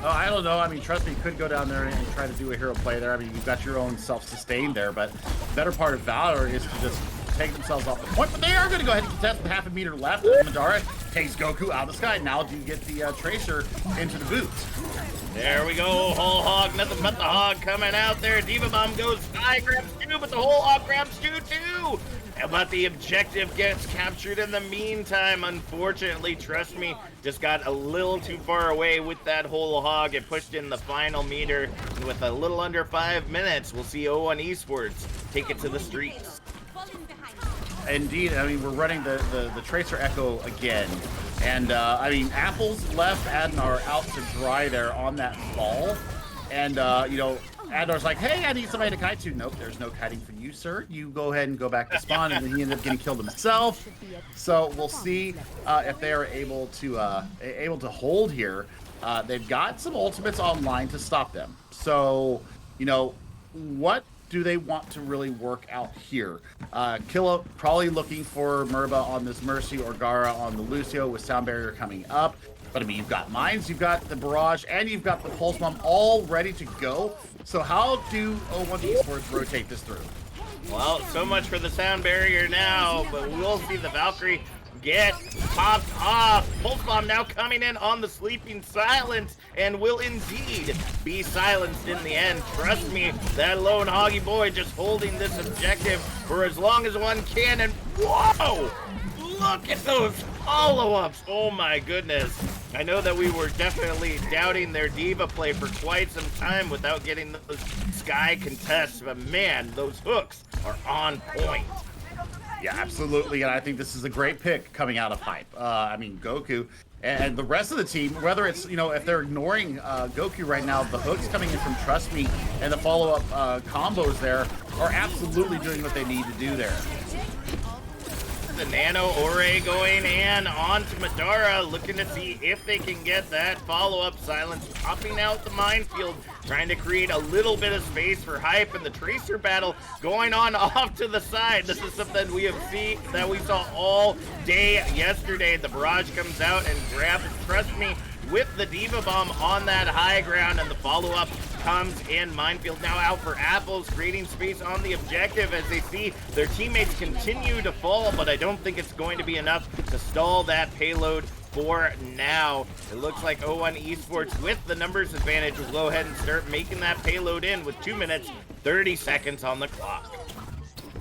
S2: Oh, I don't know. I mean, trust me, you could go down there and try to do a hero play there. I mean, you've got your own self-sustain there, but the better part of Valor is to just take themselves off the point. But they are going to go ahead and contest with half a meter left. Madara takes Goku out of the sky. Now do you get the Tracer into the boots?
S1: There we go, whole Hog, nothing but the Hog coming out there. D.Va Bomb goes high, grabs 2, but the whole Hog grabs 2 too. But the objective gets captured in the meantime. Unfortunately, Trust Me, just got a little too far away with that whole Hog. It pushed in the final meter. And with a little under 5 minutes, we'll see O1 Esports take it to the streets.
S2: Indeed, I mean, we're running the Tracer Echo again. And, I mean, Apples left Adnar out to dry there on that ball. And, Ador's like, hey, I need somebody to kite to. Nope, there's no kiting for you, sir. You go ahead and go back to spawn, and then he ended up getting killed himself. So we'll see if they are able to hold here. They've got some ultimates online to stop them. So, you know, what do they want to really work out here? Killa probably looking for Merba on this Mercy or Gara on the Lucio with Sound Barrier coming up. But I mean, you've got Mines, you've got the Barrage, and you've got the Pulse Bomb all ready to go. So how do O1 Esports rotate this through?
S1: Well, so much for the Sound Barrier now, but we'll see the Valkyrie get popped off. Pulse Bomb now coming in on the Sleeping Silence and will indeed be silenced in the end. Trust me, that lone Hoggy boy just holding this objective for as long as one can. And whoa! Look at those follow-ups. Oh my goodness. I know that we were definitely doubting their diva play for quite some time without getting those Sky contests, but man, those hooks are on point.
S2: Yeah, absolutely, and I think this is a great pick coming out of Hype. I mean, Goku and the rest of the team, whether it's, you know, if they're ignoring Goku right now, the hooks coming in from Trust Me and the follow-up combos there are absolutely doing what they need to do there.
S1: The Nano Ore going in onto Madara, looking to see if they can get that follow-up silence, popping out the minefield, trying to create a little bit of space for Hype, and the Tracer battle going on off to the side. This is something we saw all day yesterday. The Barrage comes out and grabs Trust Me with the Diva Bomb on that high ground, and the follow-up comes in. Minefield now out for Apples, creating space on the objective as they see their teammates continue to fall, but I don't think it's going to be enough to stall that payload for now. It looks like O1 Esports with the numbers advantage will go ahead and start making that payload in with 2 minutes, 30 seconds on the clock.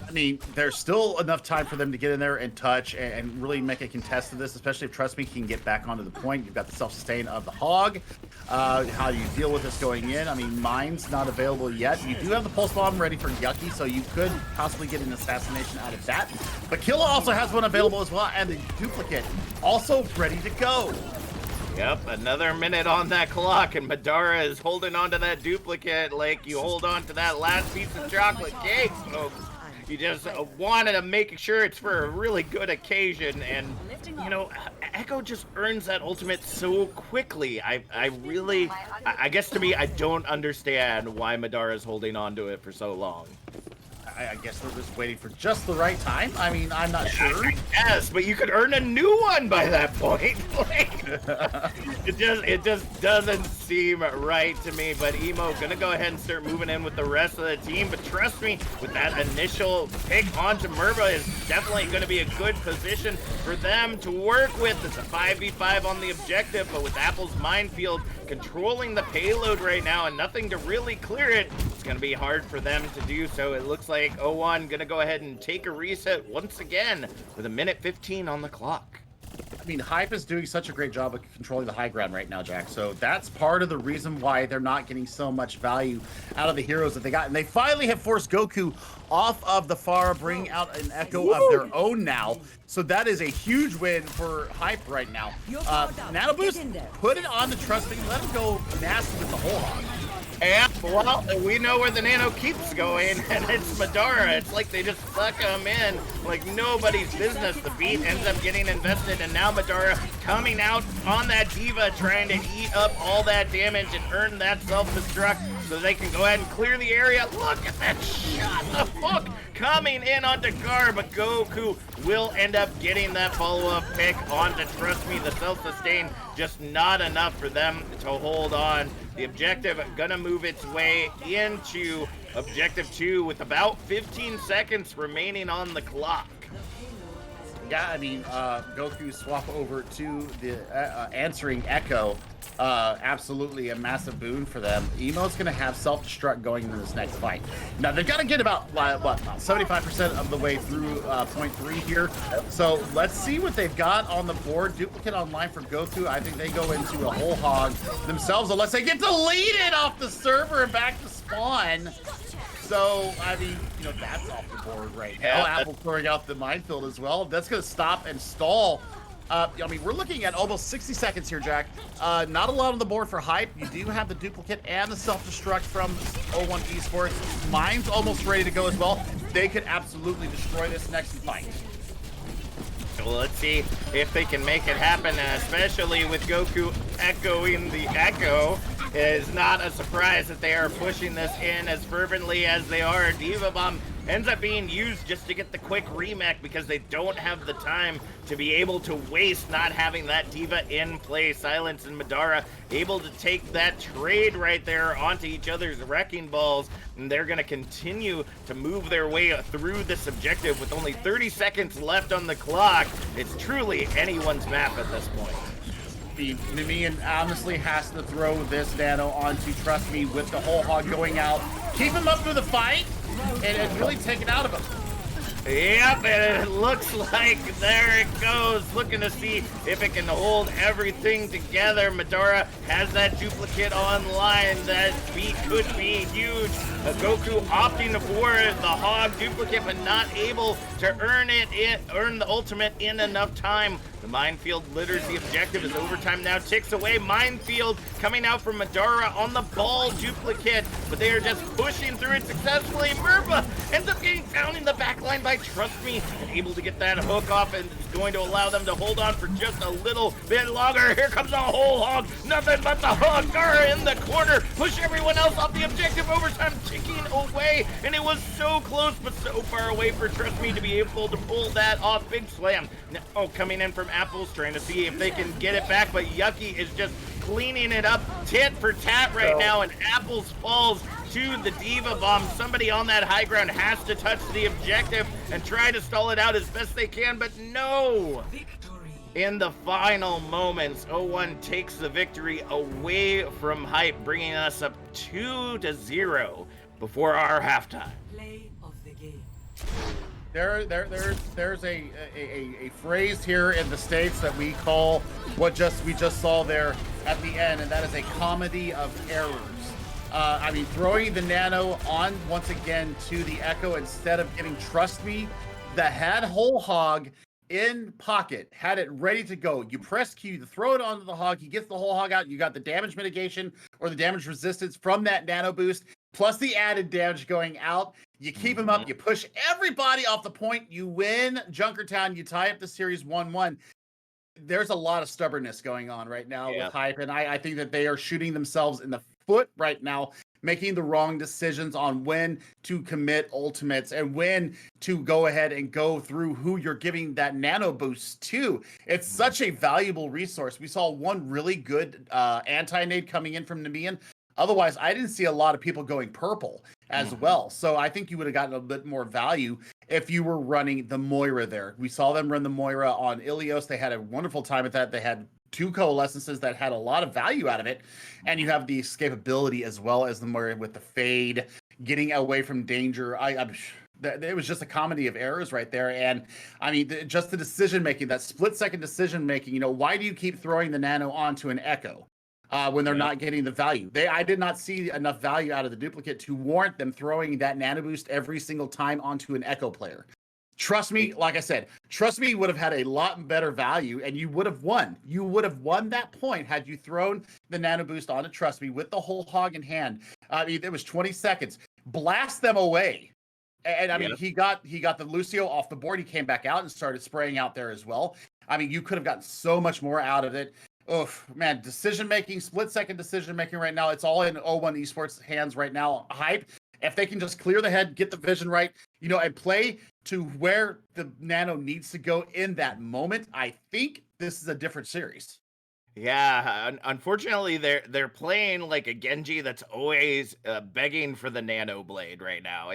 S2: I mean, there's still enough time for them to get in there and touch and really make a contest of this, especially if Trust Me can get back onto the point. You've got the self-sustain of the Hog. How do you deal with this going in? I mean, Mine's not available yet. You do have the Pulse Bomb ready for Yucky, so you could possibly get an assassination out of that. But Killa also has one available as well, and the Duplicate also ready to go.
S1: Yep, another minute on that clock, and Madara is holding on to that Duplicate like you hold on to that last piece of chocolate cake, folks. You just wanted to make sure it's for a really good occasion, and you know, Echo just earns that ultimate so quickly. I guess to me, I don't understand why Madara is holding on to it for so long.
S2: I guess they're just waiting for just the right time. I mean, I'm not sure.
S1: Yes, but you could earn a new one by that point. It just doesn't seem right to me. But Emo gonna go ahead and start moving in with the rest of the team. But trust me, with that initial pick onto Merba is definitely gonna be a good position for them to work with. It's a 5v5 on the objective, but with Apple's minefield controlling the payload right now and nothing to really clear it, it's going to be hard for them to do so. It looks like O1 going to go ahead and take a reset once again with 1:15 on the clock.
S2: I mean, Hype is doing such a great job of controlling the high ground right now, Jack. So that's part of the reason why they're not getting so much value out of the heroes that they got. And they finally have forced Goku off of the Pharah, bringing out an Echo of their own now. So that is a huge win for Hype right now. Nano Boost, put it on the Trust Me. Let him go nasty with the whole hog.
S1: And, well, we know where the Nano keeps going, and it's Madara. It's like they just suck him in like nobody's business. The beat ends up getting invested, and now Madara coming out on that Diva, trying to eat up all that damage and earn that self-destruct so they can go ahead and clear the area. Look at that shot, the fuck, coming in onto Gar, but Goku will end up getting that follow-up pick onto Trust Me. The self-sustain just not enough for them to hold on. The objective gonna move its way into objective 2 with about 15 seconds remaining on the clock.
S2: Yeah, I mean, Goku swap over to the answering Echo. Absolutely a massive boon for them. Emo's going to have self-destruct going into this next fight. Now, they've got to get about 75% of the way through point 3 here. So let's see what they've got on the board. Duplicate online for Goku. I think they go into a whole hog themselves unless they get deleted off the server and back to spawn. So, I mean, you know, that's off the board right now.
S1: Yeah,
S2: Apple throwing out the minefield as well. That's going to stop and stall I mean, we're looking at almost 60 seconds here, Jack. Not a lot on the board for Hype. You do have the duplicate and the self-destruct from O1 Esports. Mine's almost ready to go as well. They could absolutely destroy this next fight.
S1: Well, let's see if they can make it happen, and especially with Goku echoing the echo, it is not a surprise that they are pushing this in as fervently as they are. Diva Bomb ends up being used just to get the quick remake because they don't have the time to be able to waste not having that Diva in play. Silence and Madara able to take that trade right there onto each other's wrecking balls, and they're going to continue to move their way through this objective with only 30 seconds left on the clock. It's truly anyone's map at this point.
S2: Nemean honestly has to throw this Nano onto Trust Me with the whole hog going out. Keep him up through the fight and really take it out of him.
S1: Yep, and it looks like there it goes. Looking to see if it can hold everything together. Madara has that duplicate online. That beat could be huge. Goku opting for the hog duplicate, but not able to earn the ultimate in enough time. The minefield litters the objective as overtime now ticks away. Minefield coming out from Madara on the ball duplicate, but they are just pushing through it successfully. Murpha ends up getting found in the back line by Trust Me and able to get that hook off, and it's going to allow them to hold on for just a little bit longer. Here comes a whole hog. Nothing but the hog. Gara in the corner. Push everyone else off the objective. Overtime ticking away, and it was so close but so far away for Trust Me to be able to pull that off. Big slam. Oh, coming in from Apples, trying to see if they can get it back, but Yucky is just cleaning it up tit for tat right now, and Apples falls to the Diva Bomb. Somebody on that high ground has to touch the objective and try to stall it out as best they can, but no! In the final moments, O1 takes the victory away from Hype, bringing us up 2-0 before our halftime.
S3: Play of the game.
S2: There's a phrase here in the States that we call what we just saw there at the end, and that is a comedy of errors. I mean, throwing the Nano on once again to the Echo instead of giving Trust Me that had whole hog in pocket, had it ready to go. You press Q to throw it onto the hog, he gets the whole hog out, you got the damage mitigation or the damage resistance from that Nano boost, plus the added damage going out. You keep him up, you push everybody off the point, you win Junkertown, you tie up the series 1-1. There's a lot of stubbornness going on right now with Hype, and I think that they are shooting themselves in the foot right now, making the wrong decisions on when to commit ultimates and when to go ahead and go through who you're giving that nano boost to. It's such a valuable resource. We saw one really good anti-nade coming in from Nemean. Otherwise, I didn't see a lot of people going purple as well. So I think you would have gotten a bit more value if you were running the Moira there. We saw them run the Moira on Ilios. They had a wonderful time at that. They had 2 coalescences that had a lot of value out of it. And you have the escapability as well as the Moira with the fade, getting away from danger. It was just a comedy of errors right there. And I mean, just the decision-making, that split-second decision-making, why do you keep throwing the Nano onto an Echo? When they're not getting the value. I did not see enough value out of the duplicate to warrant them throwing that nano boost every single time onto an Echo player. Trust Me, like I said, Trust Me would have had a lot better value, and you would have won. You would have won that point had you thrown the nano boost onto Trust Me with the whole hog in hand. I mean, it was 20 seconds. Blast them away. And I mean, he got the Lucio off the board. He came back out and started spraying out there as well. I mean, you could have gotten so much more out of it. Oh man, decision-making, split-second decision-making right now. It's all in O1 Esports hands right now. Hype, if they can just clear the head, get the vision right, and play to where the Nano needs to go in that moment, I think this is a different series.
S1: Yeah, unfortunately, they're playing like a Genji that's always begging for the Nano Blade right now.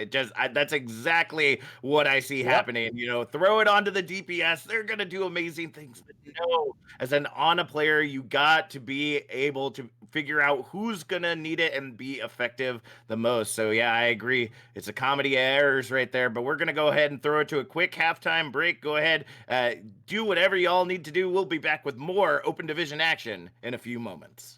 S1: That's exactly what I see happening. Throw it onto the DPS, they're gonna do amazing things. But no, as an Ana player, you got to be able to figure out who's gonna need it and be effective the most. So yeah, I agree. It's a comedy of errors right there. But we're gonna go ahead and throw it to a quick halftime break. Go ahead, do whatever y'all need to do. We'll be back with more Open Division action in a few moments.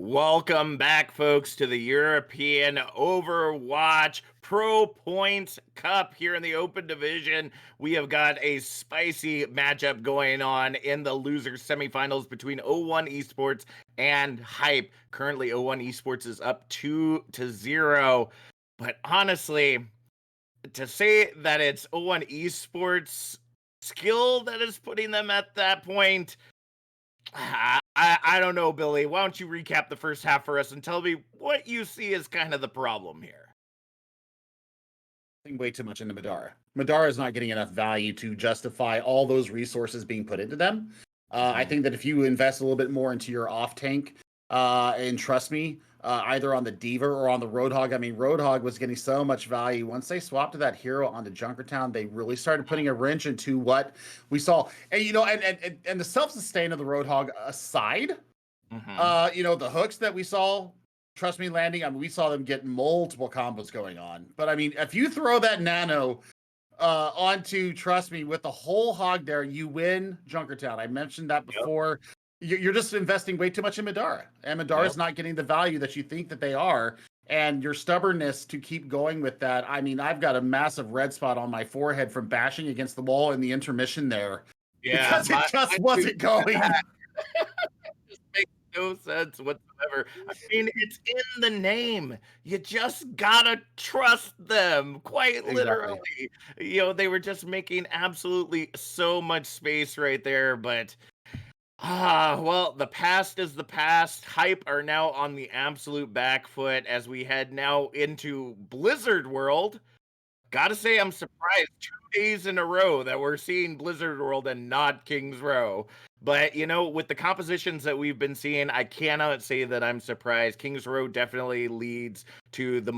S1: Welcome back, folks, to the European Overwatch Pro Points Cup here in the Open Division. We have got a spicy matchup going on in the loser semifinals between O1 Esports and Hype. Currently, O1 Esports is up 2-0. But honestly, to say that it's O1 Esports skill that is putting them at that point, I don't know, Billy. Why don't you recap the first half for us and tell me what you see as kind of the problem here?
S2: Way too much into Madara. Madara is not getting enough value to justify all those resources being put into them. I think that if you invest a little bit more into your off tank, and trust me, either on the Diva or on the Roadhog. I mean, Roadhog was getting so much value. Once they swapped to that hero onto Junkertown, they really started putting a wrench into what we saw. And and the self-sustain of the Roadhog aside, the hooks that we saw, trust me, landing. I mean, we saw them get multiple combos going on. But I mean, if you throw that nano onto, trust me, with the whole hog there, you win Junkertown. I mentioned that before. You're just investing way too much in Madara, and Madara's not getting the value that you think that they are. And your stubbornness to keep going with that. I mean, I've got a massive red spot on my forehead from bashing against the wall in the intermission there.
S1: Yeah,
S2: because it just wasn't going.
S1: Just makes no sense whatsoever. I mean, it's in the name. You just gotta trust them, quite literally. They were just making absolutely so much space right there, but well, the past is the past. Hype are now on the absolute back foot as we head now into Blizzard World. Gotta say, I'm surprised 2 days in a row that we're seeing Blizzard World and not Kings Row. But, with the compositions that we've been seeing, I cannot say that I'm surprised. Kings Row definitely leads to the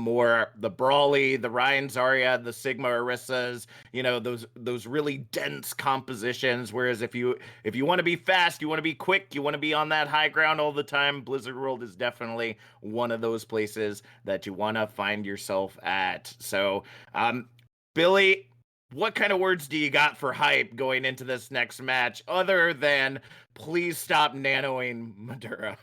S1: Brawly, the Ryan Zarya, the Sigma Orissas, those really dense compositions. Whereas if you want to be fast, you want to be quick, you want to be on that high ground all the time, Blizzard World is definitely one of those places that you want to find yourself at. So, Billy, what kind of words do you got for Hype going into this next match other than please stop nanoing Madara?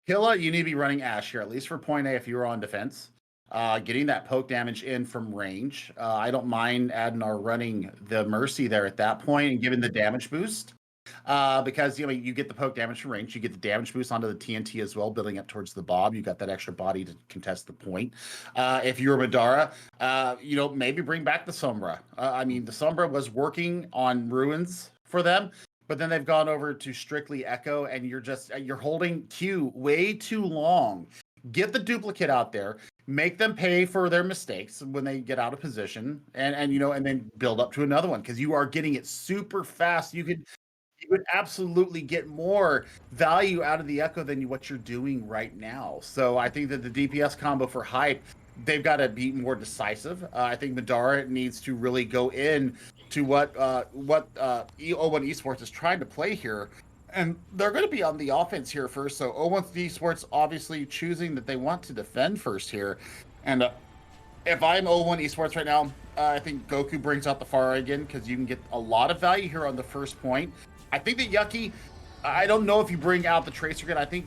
S2: Killa, you need to be running Ashe here, at least for point A if you were on defense. Getting that poke damage in from range. I don't mind Adnar running the Mercy there at that point and giving the damage boost. Because you get the poke damage from range, you get the damage boost onto the TNT as well, building up towards the Bob. You got that extra body to contest the point. If you're Madara, maybe bring back the Sombra. I mean, the Sombra was working on Ruins for them, but then they've gone over to strictly Echo, and you're holding Q way too long. Get the duplicate out there. Make them pay for their mistakes when they get out of position, and then build up to another one because you are getting it super fast. You would absolutely get more value out of the Echo than what you're doing right now. So I think that the DPS combo for Hype, they've got to be more decisive. I think Madara needs to really go in to what O1 Esports is trying to play here. And they're going to be on the offense here first. So O1 Esports obviously choosing that they want to defend first here. And if I'm O1 Esports right now, I think Goku brings out the Pharah again because you can get a lot of value here on the first point. I think that Yucky, I don't know if you bring out the Tracer again. I think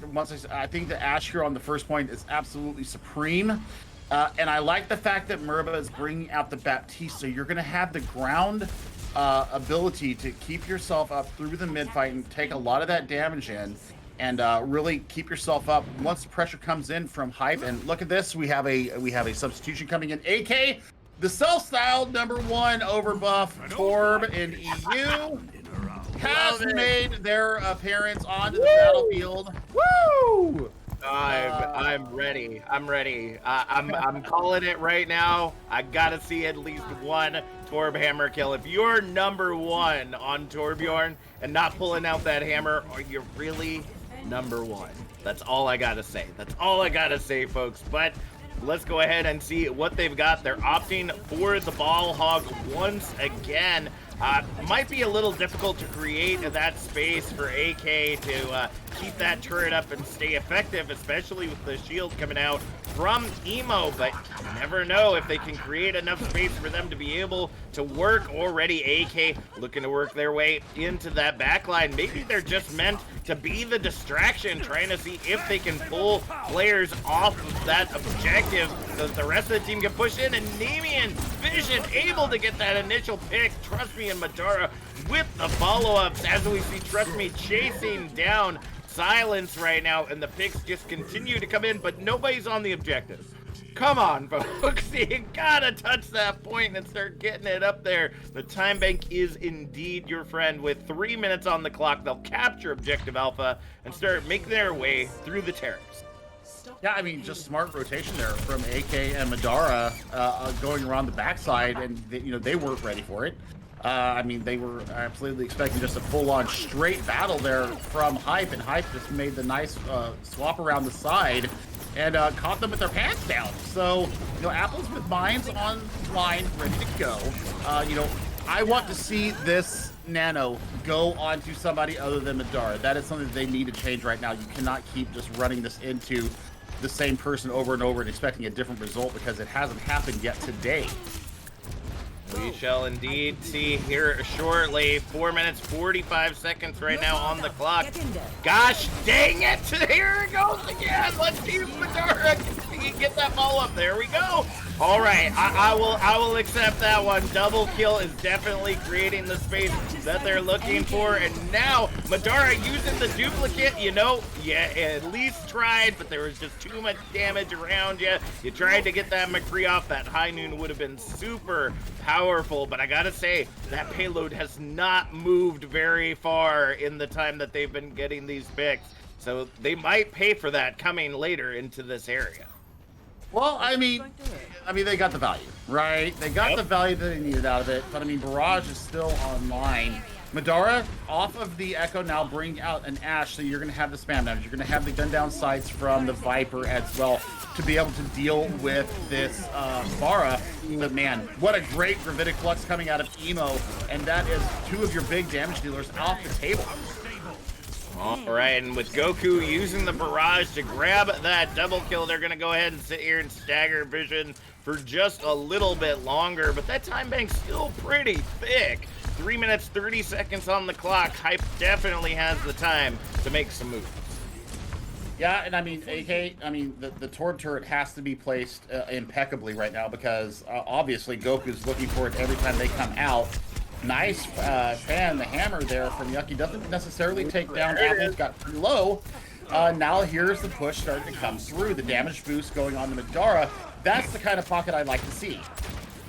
S2: the Ashe here on the first point is absolutely supreme. And I like the fact that Merba is bringing out the Baptiste. So you're going to have the ground ability to keep yourself up through the mid fight and take a lot of that damage in and really keep yourself up once the pressure comes in from Hype. And look at this. We have a substitution coming in. AK, the self-styled #1 overbuff Torb in EU. Has made their appearance onto the battlefield. Woo!
S1: I'm ready. I'm ready. I'm calling it right now. I gotta see at least one Torb hammer kill. If you're #1 on Torbjorn and not pulling out that hammer, are you really #1? That's all I gotta say. That's all I gotta say, folks. But let's go ahead and see what they've got. They're opting for the ball hog once again. Might be a little difficult to create that space for AK to keep that turret up and stay effective, especially with the shield coming out from Emo, but you never know if they can create enough space for them to be able to work. Already AK looking to work their way into that backline. Maybe they're just meant to be the distraction, trying to see if they can pull players off of that objective so that the rest of the team can push in. And Namian Vision able to get that initial pick. Trust Me and Madara with the follow-ups as we see Trust Me chasing down Silence right now, and the picks just continue to come in, but nobody's on the objective. Come on, folks. You gotta touch that point and start getting it up there. The time bank is indeed your friend. With 3 minutes on the clock, they'll capture Objective Alpha and start making their way through the terrace.
S2: Yeah, I mean, just smart rotation there from AK and Madara going around the backside, and they weren't ready for it. I mean, they were absolutely expecting just a full-on straight battle there from Hype, and Hype just made the nice swap around the side and caught them with their pants down. So, Apples with mines online, ready to go. I want to see this Nano go onto somebody other than Madara. That is something that they need to change right now. You cannot keep just running this into the same person over and over and expecting a different result, because it hasn't happened yet today.
S1: We shall indeed see here shortly. 4 minutes, 45 seconds right now on the clock. Gosh dang it! Here it goes again. Let's see if Madara can get that ball up. There we go. All right, I will accept that one. Double kill is definitely creating the space that they're looking for. And now Madara using the duplicate. At least tried, but there was just too much damage around you. You tried to get that McCree off. That high noon would have been super powerful, but I gotta say, that payload has not moved very far in the time that they've been getting these picks. So they might pay for that coming later into this area.
S2: Well, I mean, they got the value, right? They got the value that they needed out of it, but I mean, Barrage is still online. Madara, off of the Echo, now bring out an Ashe, so you're going to have the spam damage. You're going to have the gun down sights from the Viper as well to be able to deal with this Pharah. But man, what a great Gravitic Flux coming out of Emo, and that is two of your big damage dealers off the table.
S1: All right, and with Goku using the Barrage to grab that double kill, they're going to go ahead and sit here and stagger Vision for just a little bit longer, but that time bank's still pretty thick. 3 minutes, 30 seconds on the clock. Hype definitely has the time to make some moves.
S2: Yeah, and I mean, AK, the Torb turret has to be placed impeccably right now, because obviously Goku's looking for it every time they come out. Nice fan, the hammer there from Yucky. Doesn't necessarily take down Apples, got pretty low. Now here's the push starting to come through. The damage boost going on to Madara. That's the kind of pocket I'd like to see.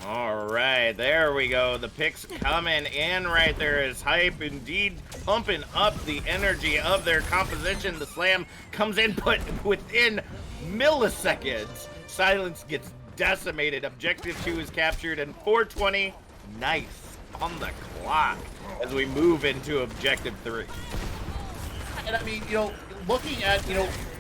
S1: All right, there we go. The picks coming in right there as Hype indeed pumping up the energy of their composition. The slam comes in, but within milliseconds, Silence gets decimated. Objective 2 is captured, and 420, nice, on the clock as we move into Objective 3.
S2: And I mean, looking at,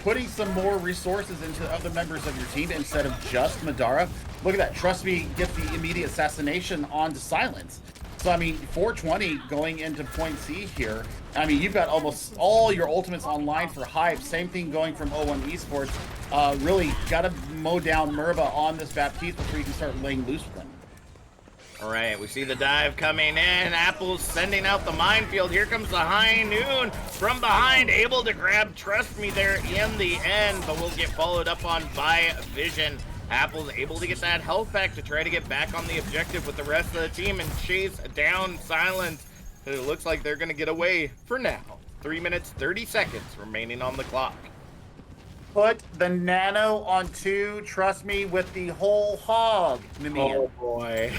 S2: putting some more resources into other members of your team instead of just Madara. Look at that. Trust Me gets the immediate assassination onto Silence. So, I mean, 420 going into point C here. I mean, you've got almost all your ultimates online for Hype. Same thing going from 01 Esports. Really got to mow down Merva on this Baptiste before you can start laying loose with them.
S1: All right, we see the dive coming in. Apples sending out the minefield. Here comes the high noon from behind, able to grab Trust Me there in the end, but will get followed up on by Vision. Apples able to get that health back to try to get back on the objective with the rest of the team and chase down Silence. And it looks like they're going to get away for now. 3 minutes, 30 seconds remaining on the clock.
S2: Put the Nano on 2, Trust Me, with the whole hog.
S1: Oh boy.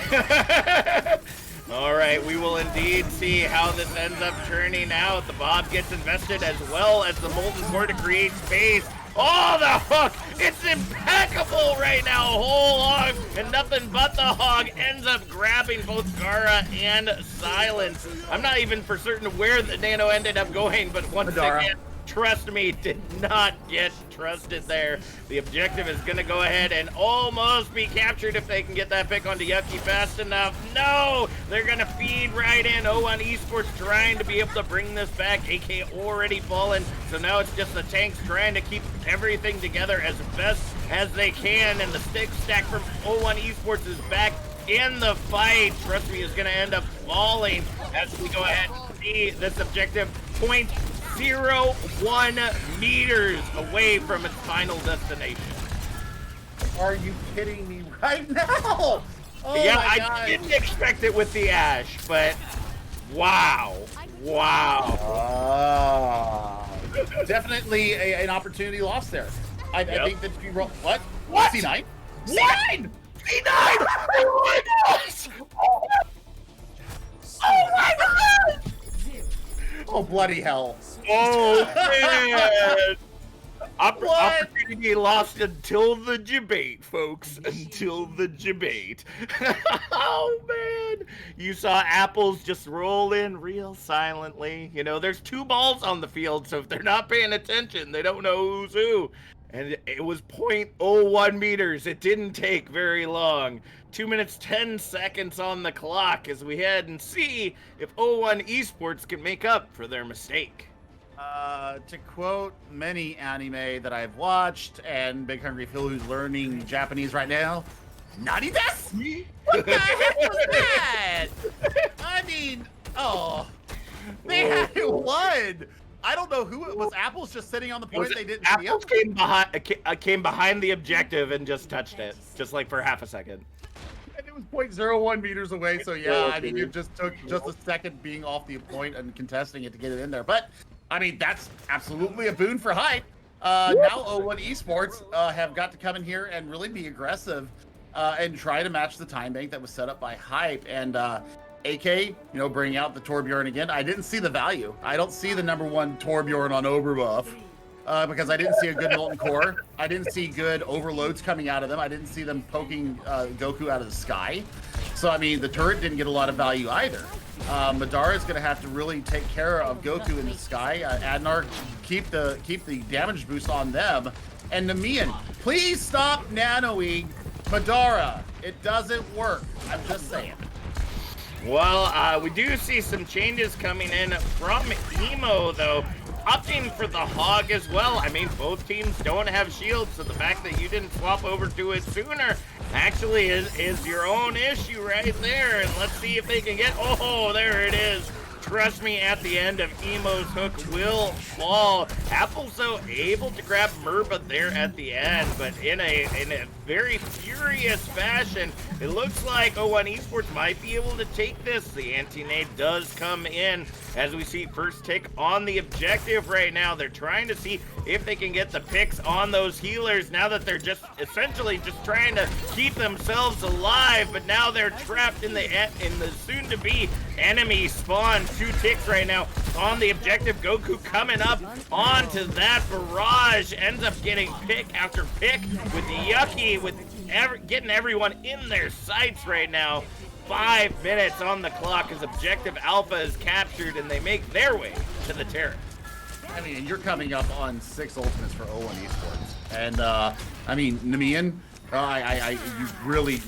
S1: All right, we will indeed see how this ends up turning out. The Bob gets invested as well as the Molten Core to create space. Oh, the hook! It's impeccable right now. Whole hog and nothing but the hog ends up grabbing both Gara and Silence. I'm not even for certain where the Nano ended up going, but once again, trust me, did not get trusted there. The objective is going to go ahead and almost be captured if they can get that pick onto Yucky fast enough. No, they're going to feed right in. O1 Esports trying to be able to bring this back. AK already fallen, so now it's just the tanks trying to keep everything together as best as they can, and the stick stack from O1 Esports is back in the fight. Trust me, is going to end up falling as we go ahead and see this objective 0.01 meters away from its final destination.
S2: Are you kidding me right now? Oh
S1: yeah,
S2: my
S1: I
S2: God.
S1: didn't expect it with the Ash, but wow.
S2: Definitely an opportunity lost there. I think that you roll. What? C9?
S1: C9! C9! Oh my gosh! Oh my God!
S2: Oh, bloody hell.
S1: Oh, man. Opportunity lost until the debate, folks. Until the debate. Oh, man. You saw Apples just roll in real silently. You know, there's 2 balls on the field, so if they're not paying attention, they don't know who's who. And it was 0.01 meters. It didn't take very long. 2 minutes, 10 seconds on the clock as we head and see if O1 Esports can make up for their mistake.
S2: To quote many anime that I've watched, and Big Hungry Phil, who's learning Japanese right now, Nani desu? What the heck was that? I mean, they had it won. I don't know who it was. Apple's just sitting on the point they didn't see.
S1: Apple's came behind the objective and just touched it, just like for half a second.
S2: And it was 0.01 meters away, so yeah, I mean, it just took just a second being off the point and contesting it to get it in there. But, I mean, that's absolutely a boon for Hype. Now O1 Esports have got to come in here and really be aggressive and try to match the time bank that was set up by Hype. And AK, you know, bringing out the Torbjorn again. I didn't see the value. I don't see the #1 Torbjorn on Overbuff because I didn't see a good molten core. I didn't see good overloads coming out of them. I didn't see them poking Goku out of the sky. So, I mean, the turret didn't get a lot of value either. Madara is going to have to really take care of Goku in the sky. Adnar, keep the damage boost on them. And Namian, please stop nanoing Madara. It doesn't work. I'm just saying.
S1: Well, we do see some changes coming in from Emo, though, opting for the Hog as well. I mean, both teams don't have shields, so the fact that you didn't swap over to it sooner actually is your own issue right there. And let's see if they can get... Oh, there it is. Trust me, at the end of Emo's hook will fall. Apple's though able to grab Merba there at the end, but in a very furious fashion. It looks like O1 Esports might be able to take this. The anti-nade does come in as we see first tick on the objective right now. They're trying to see if they can get the picks on those healers now that they're just essentially just trying to keep themselves alive, but now they're trapped in the soon-to-be enemy spawn. 2 ticks right now on the objective. Goku coming up onto that barrage, ends up getting pick after pick with Yucky, with getting everyone in their sights right now. 5 minutes on the clock as objective Alpha is captured and they make their way to the terrace.
S2: I mean, you're coming up on 6 ultimates for O1 Esports. And, I mean, Namian, you really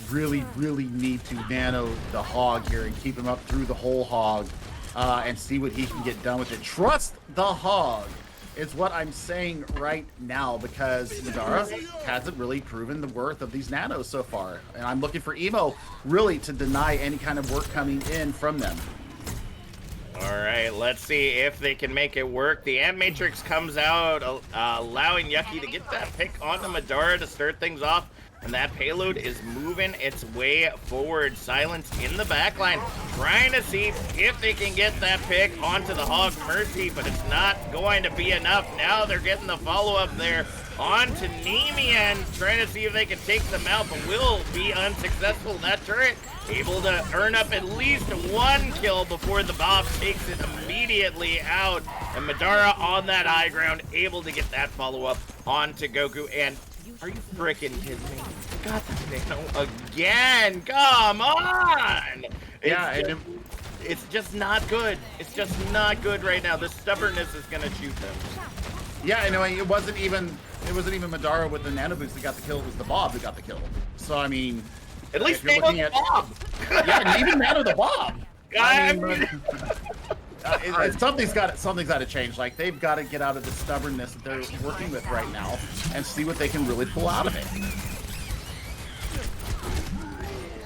S2: need to nano the Hog here and keep him up through the whole Hog and see what he can get done with it. Trust the Hog is what I'm saying right now, because Madara hasn't really proven the worth of these nanos so far. And I'm looking for Emo really to deny any kind of work coming in from them.
S1: All right, let's see if they can make it work. The Ant Matrix comes out, allowing Yucky to get that pick onto Madara to start things off. And that payload is moving its way forward. Silence in the backline, trying to see if they can get that pick onto the Hog Mercy, but it's not going to be enough. Now they're getting the follow-up there onto Nemian, trying to see if they can take them out, but will be unsuccessful. That turret able to earn up at least 1 kill before the Bob takes it immediately out. And Madara on that high ground, able to get that follow-up onto Goku. And are you freaking kidding me? Got the nano again. Come on. It's just not good. It's just not good right now. The stubbornness is going to shoot them.
S2: Yeah, anyway, it wasn't even Madara with the nano boost that got the kill. It was the Bob that got the kill. So I mean,
S1: at least
S2: if you're looking at
S1: Bob.
S2: yeah, and even Nano the Bob. Something's got to change. Like they've got to get out of the stubbornness that they're working with right now and see what they can really pull out of it.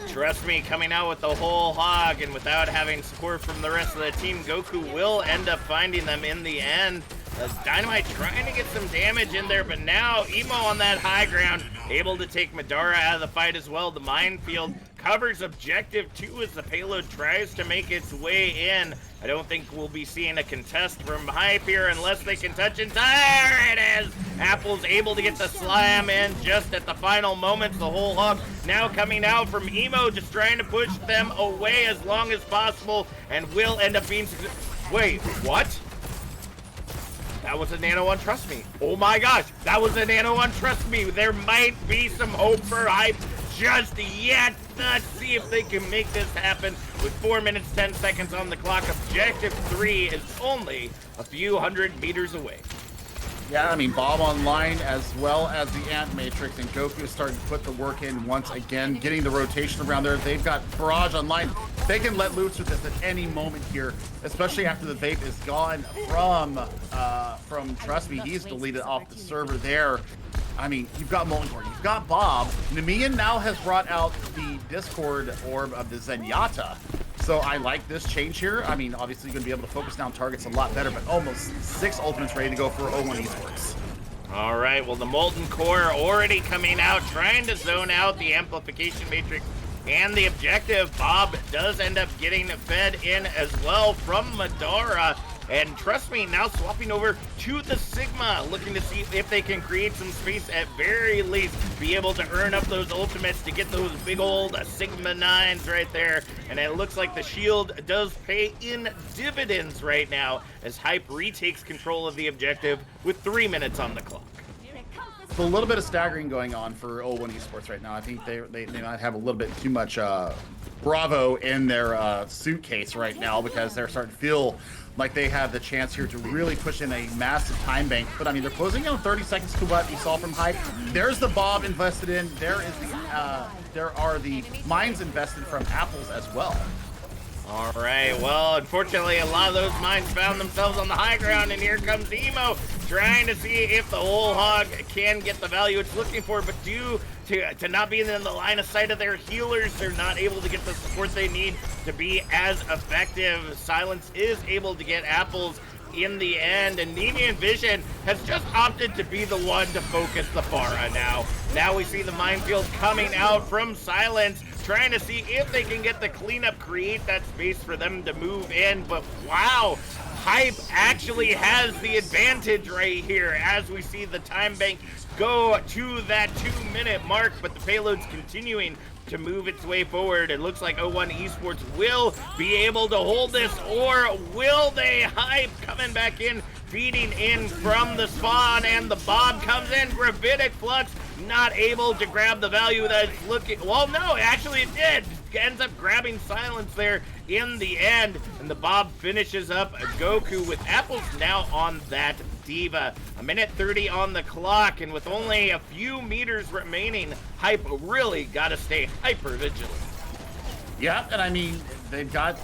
S1: Trust me, coming out with the whole hog and without having support from the rest of the team, Goku will end up finding them in the end. As Dynamite trying to get some damage in there, but now Emo on that high ground, able to take Madara out of the fight as well. The minefield covers objective 2 as the payload tries to make its way in. I don't think we'll be seeing a contest from Hype here unless they can touch in. There it is! Apple's able to get the slam in just at the final moments. The whole hog now coming out from Emo, just trying to push them away as long as possible, and will end up being... Wait, what? That was a Nano one, trust me. Oh my gosh, that was a Nano one, trust me. There might be some hope for Hype just yet. Let's see if they can make this happen with 4 minutes, 10 seconds on the clock. Objective 3 is only a few hundred meters away.
S2: Yeah, I mean, Bob online as well as the Ant Matrix, and Goku is starting to put the work in once again, getting the rotation around there. They've got Barrage online. They can let loose with this at any moment here, especially after the vape is gone from Trust Me. He's deleted off the server there. I mean, you've got Molten Core, you've got Bob. Nemean now has brought out the Discord orb of the Zenyatta. So I like this change here. I mean, obviously you're going to be able to focus down targets a lot better, but almost 6 ultimates ready to go for 01 Esports.
S1: All right, well, the Molten Core already coming out, trying to zone out the Amplification Matrix and the objective. Bob does end up getting fed in as well from Madara. And trust me, now swapping over to the Sigma, looking to see if they can create some space, at very least be able to earn up those ultimates to get those big old Sigma 9s right there. And it looks like the shield does pay in dividends right now as Hype retakes control of the objective with 3 minutes on the clock.
S2: It's a little bit of staggering going on for 01 Esports right now. I think they might have a little bit too much Bravo in their suitcase right now, because they're starting to feel like they have the chance here to really push in a massive time bank. But I mean, they're closing in on 30 seconds to what you saw from Hype. There's the Bob invested in. There are the mines invested from Apples as well.
S1: All right, well, unfortunately, a lot of those mines found themselves on the high ground, and here comes Emo trying to see if the whole hog can get the value it's looking for, but due to not being in the line of sight of their healers, they're not able to get the support they need to be as effective. Silence is able to get Apples in the end, and Nemean Vision has just opted to be the one to focus the Pharah now. Now we see the minefield coming out from Silence, trying to see if they can get the cleanup, create that space for them to move in, but wow, Hype actually has the advantage right here as we see the time bank go to that 2-minute mark, but the payload's continuing to move its way forward. It looks like 01 Esports will be able to hold this, or will they? Hype coming back in, feeding in from the spawn, and the Bob comes in. Gravitic Flux not able to grab the value that it's looking. Well, no, actually it did. Ends up grabbing Silence there in the end, and the Bob finishes up Goku with Apples now on that Diva. 1:30 on the clock, and with only a few meters remaining, Hype really got to stay hyper vigilant.
S2: Yeah, and I mean, they've got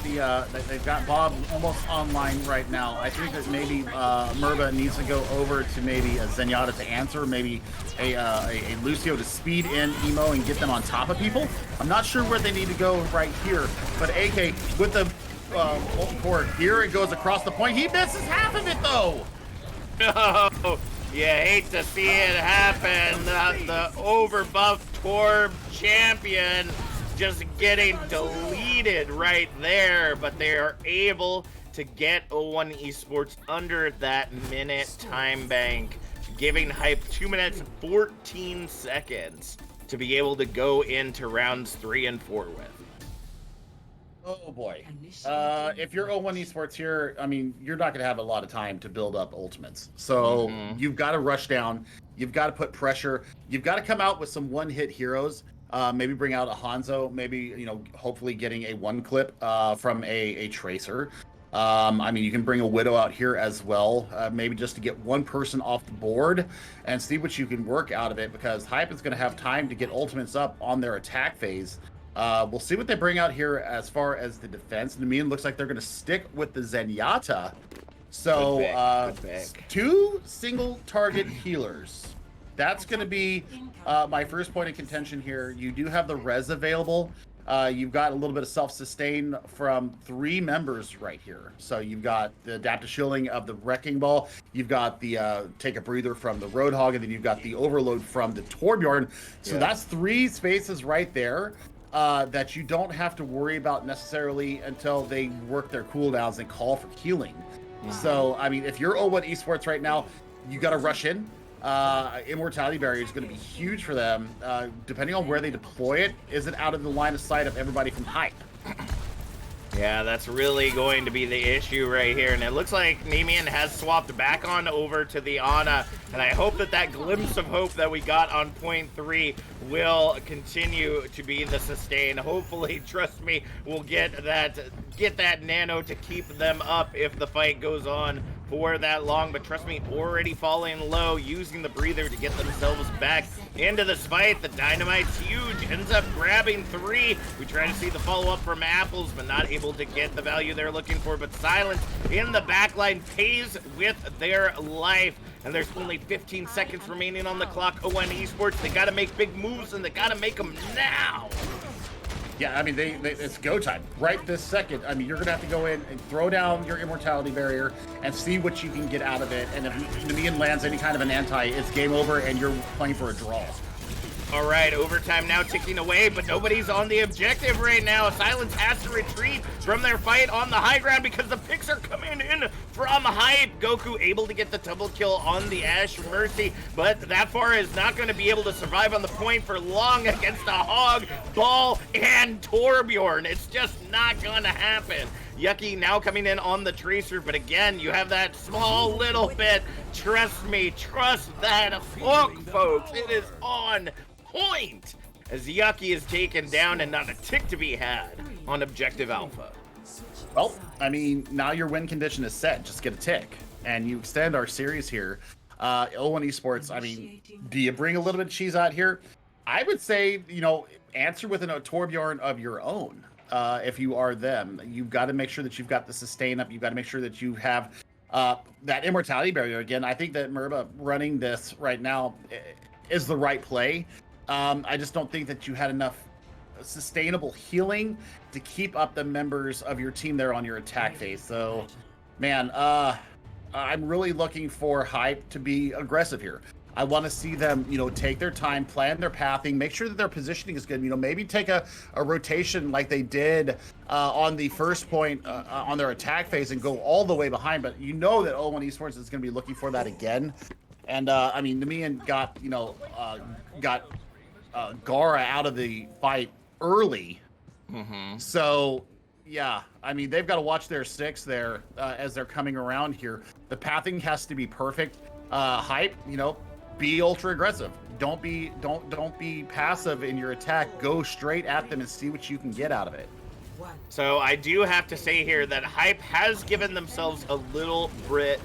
S2: Bob almost online right now. I think that maybe Merva needs to go over to maybe a Zenyatta to answer, maybe a Lucio to speed in Emo and get them on top of people. I'm not sure where they need to go right here, but AK with the Molten Core, here it goes across the point. He misses half of it though.
S1: No, you hate to see it happen. The overbuffed Torb champion just getting deleted right there, but they are able to get 01 Esports under that minute time bank, giving Hype 2 minutes 14 seconds to be able to go into rounds 3 and 4 with.
S2: Oh boy. If you're 01 Esports here, I mean, you're not going to have a lot of time to build up ultimates. So you've got to rush down. You've got to put pressure. You've got to come out with some one-hit heroes. Maybe bring out a Hanzo. Maybe, hopefully getting a one clip from a Tracer. I mean, you can bring a Widow out here as well, maybe just to get one person off the board and see what you can work out of it, because Hype is going to have time to get ultimates up on their attack phase. We'll see what they bring out here as far as the defense. Namine looks like they're going to stick with the Zenyatta. So, two single target healers. That's going to be my first point of contention here. You do have the res available. You've got a little bit of self-sustain from 3 members right here. So you've got the adaptive shielding of the Wrecking Ball. You've got the take a breather from the Roadhog, and then you've got the overload from the Torbjorn. So that's 3 spaces right there that you don't have to worry about necessarily until they work their cooldowns and call for healing. So, I mean, if you're O1 Esports right now, you got to rush in. Immortality Barrier is going to be huge for them. Depending on where they deploy it, is it out of the line of sight of everybody from Hype?
S1: Yeah, that's really going to be the issue right here. And it looks like Nemean has swapped back on over to the Ana. And I hope that that glimpse of hope that we got on point 3 will continue to be the sustain. Hopefully, trust me, we'll get that nano to keep them up if the fight goes on for that long. But trust me, already falling low, using the breather to get themselves back into this fight. The dynamite's huge, ends up grabbing 3. We try to see the follow-up from Apples, but not able to get the value they're looking for. But Silence in the backline pays with their life. And there's only 15 seconds remaining on the clock. O1 Esports, they got to make big moves, and they got to make them now.
S2: Yeah, I mean, it's go time right this second. I mean, you're going to have to go in and throw down your Immortality Barrier and see what you can get out of it. And if Nemean lands any kind of an anti, it's game over, and you're playing for a draw.
S1: All right, overtime now ticking away, but nobody's on the objective right now. Silence has to retreat from their fight on the high ground because the picks are coming in from Hype. Goku able to get the double kill on the Ash Mercy, but that far is not going to be able to survive on the point for long against the Hog, Ball, and Torbjorn. It's just not going to happen. Yucky now coming in on the Tracer, but again, you have that small little bit. Trust me, trust that hook, folks. It is on point as Yucky is taken down and not a tick to be had on Objective Alpha.
S2: Well, I mean, now your win condition is set. Just get a tick, and you extend our series here. O1 Esports, I mean, do you bring a little bit of cheese out here? I would say, you know, answer with a Torbjorn of your own. If you are them, you've got to make sure that you've got the sustain up. You've got to make sure that you have that Immortality Barrier. Again, I think that Merba running this right now is the right play. I just don't think that you had enough sustainable healing to keep up the members of your team there on your attack phase. So, man, I'm really looking for Hype to be aggressive here. I want to see them, you know, take their time, plan their pathing, make sure that their positioning is good. You know, maybe take a rotation like they did on the first point on their attack phase and go all the way behind. But you know that O1 Esports is going to be looking for that again. And, I mean, Nemean got, you know, Gara out of the fight early. So, yeah, I mean, they've got to watch their 6 there as they're coming around here. The pathing has to be perfect. Hype, you know, be ultra aggressive. Don't be passive in your attack. Go straight at them and see what you can get out of it.
S1: So I do have to say here that Hype has given themselves a little bit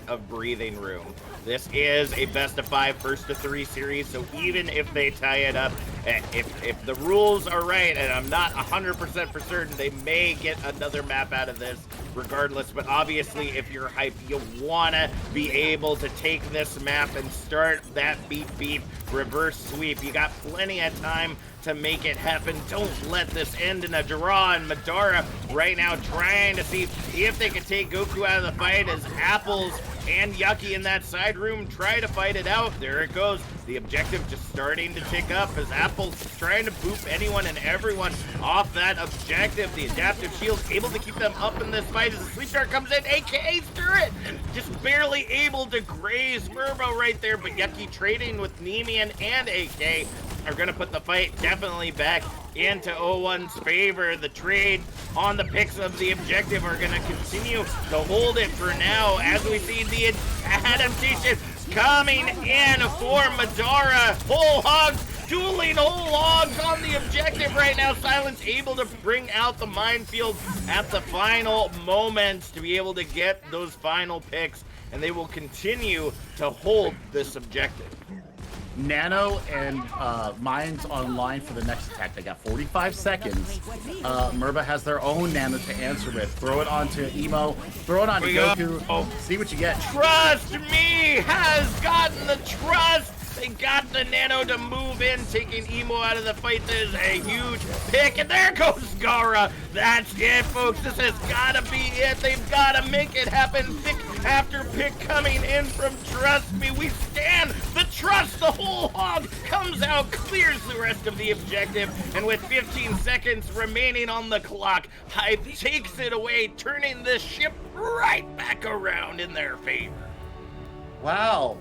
S1: of breathing room. This is a best of 5, first to 3 series, so even if they tie it up, if the rules are right, and I'm not 100% for certain, they may get another map out of this regardless. But obviously, if you're Hype, you want to be able to take this map and start that beat reverse sweep. You got plenty of time to make it happen. Don't let this end in a draw. And Madara right now trying to see if they can take Goku out of the fight as Apples and Yucky in that side room try to fight it out. There it goes. The objective just starting to tick up as Apple's trying to boop anyone and everyone off that objective. The adaptive shield able to keep them up in this fight as the sleep dart comes in, aka Sturret. Just barely able to graze Murbo right there, but Yucky trading with Nemean and AK are going to put the fight definitely back into O1's favor. The trade on the picks of the objective are going to continue to hold it for now as we see the adaptation coming in for Madara. Whole hog dueling whole logs on the objective right now. Silence able to bring out the minefield at the final moments to be able to get those final picks, and they will continue to hold this objective.
S2: Nano and Mines online for the next attack. They got 45 seconds. Merva has their own Nano to answer with. Throw it onto Emo. Throw it onto Goku.
S1: Oh.
S2: See what you get.
S1: Trust Me has gotten the trust. They got the Nano to move in, taking Emo out of the fight. There's a huge pick, and there goes Gara. That's it, folks. This has got to be it. They've got to make it happen. Pick after pick coming in from Trust Me. We stand the trust. The whole hog comes out, clears the rest of the objective, and with 15 seconds remaining on the clock, Hype takes it away, turning this ship right back around in their favor.
S2: Wow.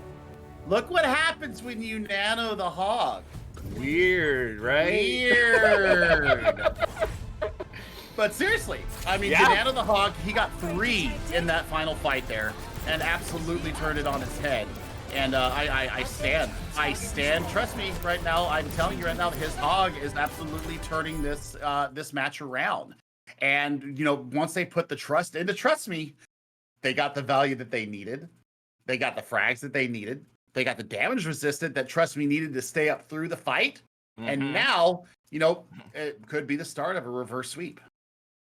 S2: Look what happens when you nano the hog.
S1: Weird, right?
S2: Weird. But seriously, I mean,
S1: Yeah.
S2: the nano the hog, he got 3 in that final fight there and absolutely turned it on its head. And I stand. Trust me, right now, I'm telling you right now, his hog is absolutely turning this this match around. And, you know, once they put the trust into Trust Me, they got the value that they needed. They got the frags that they needed. They got the damage resistant that Trust Me needed to stay up through the fight.
S1: Mm-hmm.
S2: And now, you know, it could be the start of a reverse sweep.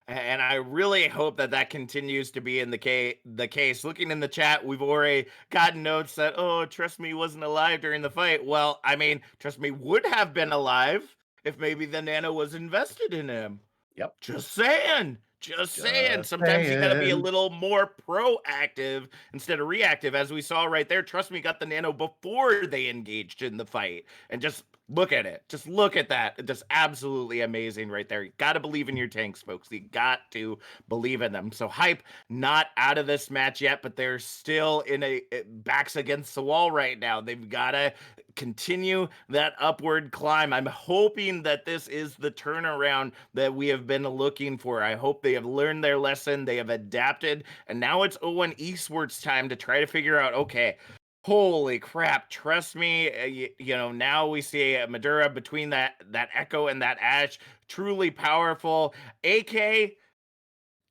S1: And I really hope that that continues to be in the case. Looking in the chat, we've already gotten notes that, oh, Trust Me wasn't alive during the fight. Well, I mean, Trust Me would have been alive if maybe the Nano was invested in him.
S2: Yep.
S1: Just saying. Sometimes you gotta be a little more proactive instead of reactive. As we saw right there, Trust Me got the Nano before they engaged in the fight. And just look at it. Just look at that. Just absolutely amazing right there. You gotta believe in your tanks, folks. You got to believe in them. So Hype not out of this match yet, but they're still in a backs against the wall right now. They've gotta continue that upward climb. I'm hoping that this is the turnaround that we have been looking for. I hope they have learned their lesson, they have adapted, and now it's O1 Esports time to try to figure out, okay, holy crap, Trust Me, you know, now we see Madura between that Echo and that Ash, truly powerful. AK,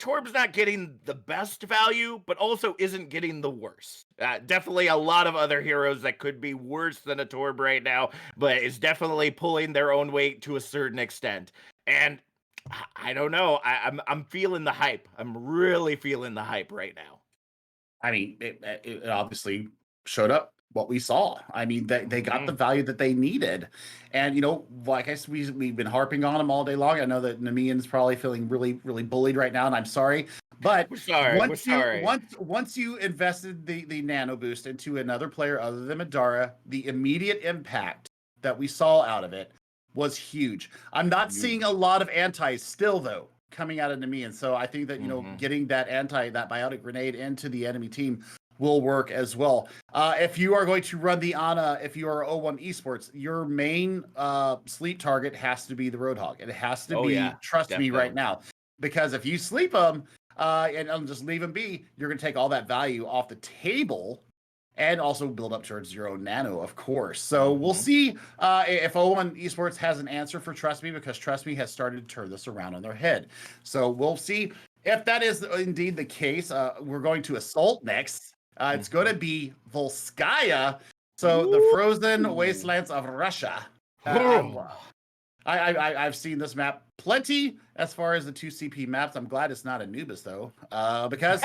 S1: Torb's not getting the best value, but also isn't getting the worst. Definitely a lot of other heroes that could be worse than a Torb right now, but is definitely pulling their own weight to a certain extent. And I don't know. I'm feeling the hype. I'm really feeling the hype right now.
S2: I mean, it obviously showed up what we saw. I mean, they got the value that they needed. And, you know, like I said, we've been harping on them all day long. I know that Namian's probably feeling really, really bullied right now, and I'm sorry. But
S1: We're sorry.
S2: Once you invested the nano boost into another player other than Madara, the immediate impact that we saw out of it was huge. I'm not seeing a lot of antis still, though, coming out of Namian. So I think that, you know, getting that biotic grenade into the enemy team will work as well. If you are going to run the Ana, if you are O1 Esports, your main sleep target has to be the Roadhog. It has to be Trust Me right now. Because if you sleep them and just leave them be, you're going to take all that value off the table and also build up towards your own nano, of course. So we'll see if O1 Esports has an answer for Trust Me, because Trust Me has started to turn this around on their head. So we'll see if that is indeed the case. We're going to Assault next. It's going to be Volskaya, so the frozen wastelands of Russia. I've seen this map plenty as far as the 2CP maps. I'm glad it's not Anubis, though, because,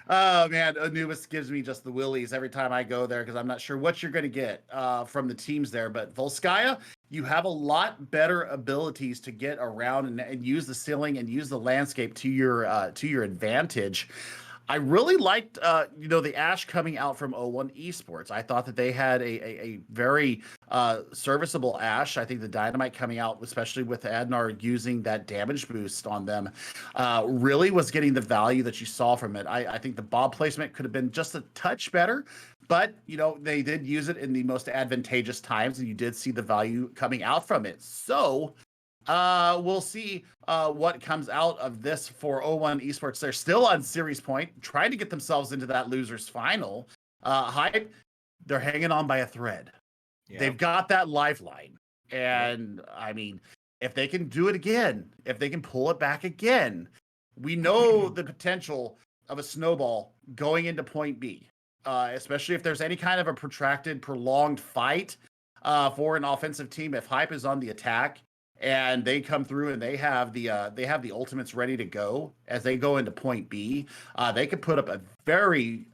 S2: oh, man, Anubis gives me just the willies every time I go there, because I'm not sure what you're going to get from the teams there. But Volskaya, you have a lot better abilities to get around and use the ceiling and use the landscape to your advantage. I really liked, you know, the Ash coming out from O1 Esports. I thought that they had a very serviceable Ash. I think the Dynamite coming out, especially with Adnar using that damage boost on them, really was getting the value that you saw from it. I think the Bob placement could have been just a touch better, but, you know, they did use it in the most advantageous times, and you did see the value coming out from it. So we'll see what comes out of this for O1 Esports. They're still on series point, trying to get themselves into that losers final. Hype, they're hanging on by a thread. They've got that lifeline. And I mean, if they can do it again, if they can pull it back again, we know the potential of a snowball going into point B, especially if there's any kind of a protracted, prolonged fight for an offensive team. If Hype is on the attack and they come through and they have the ultimates ready to go as they go into point B, they could put up a very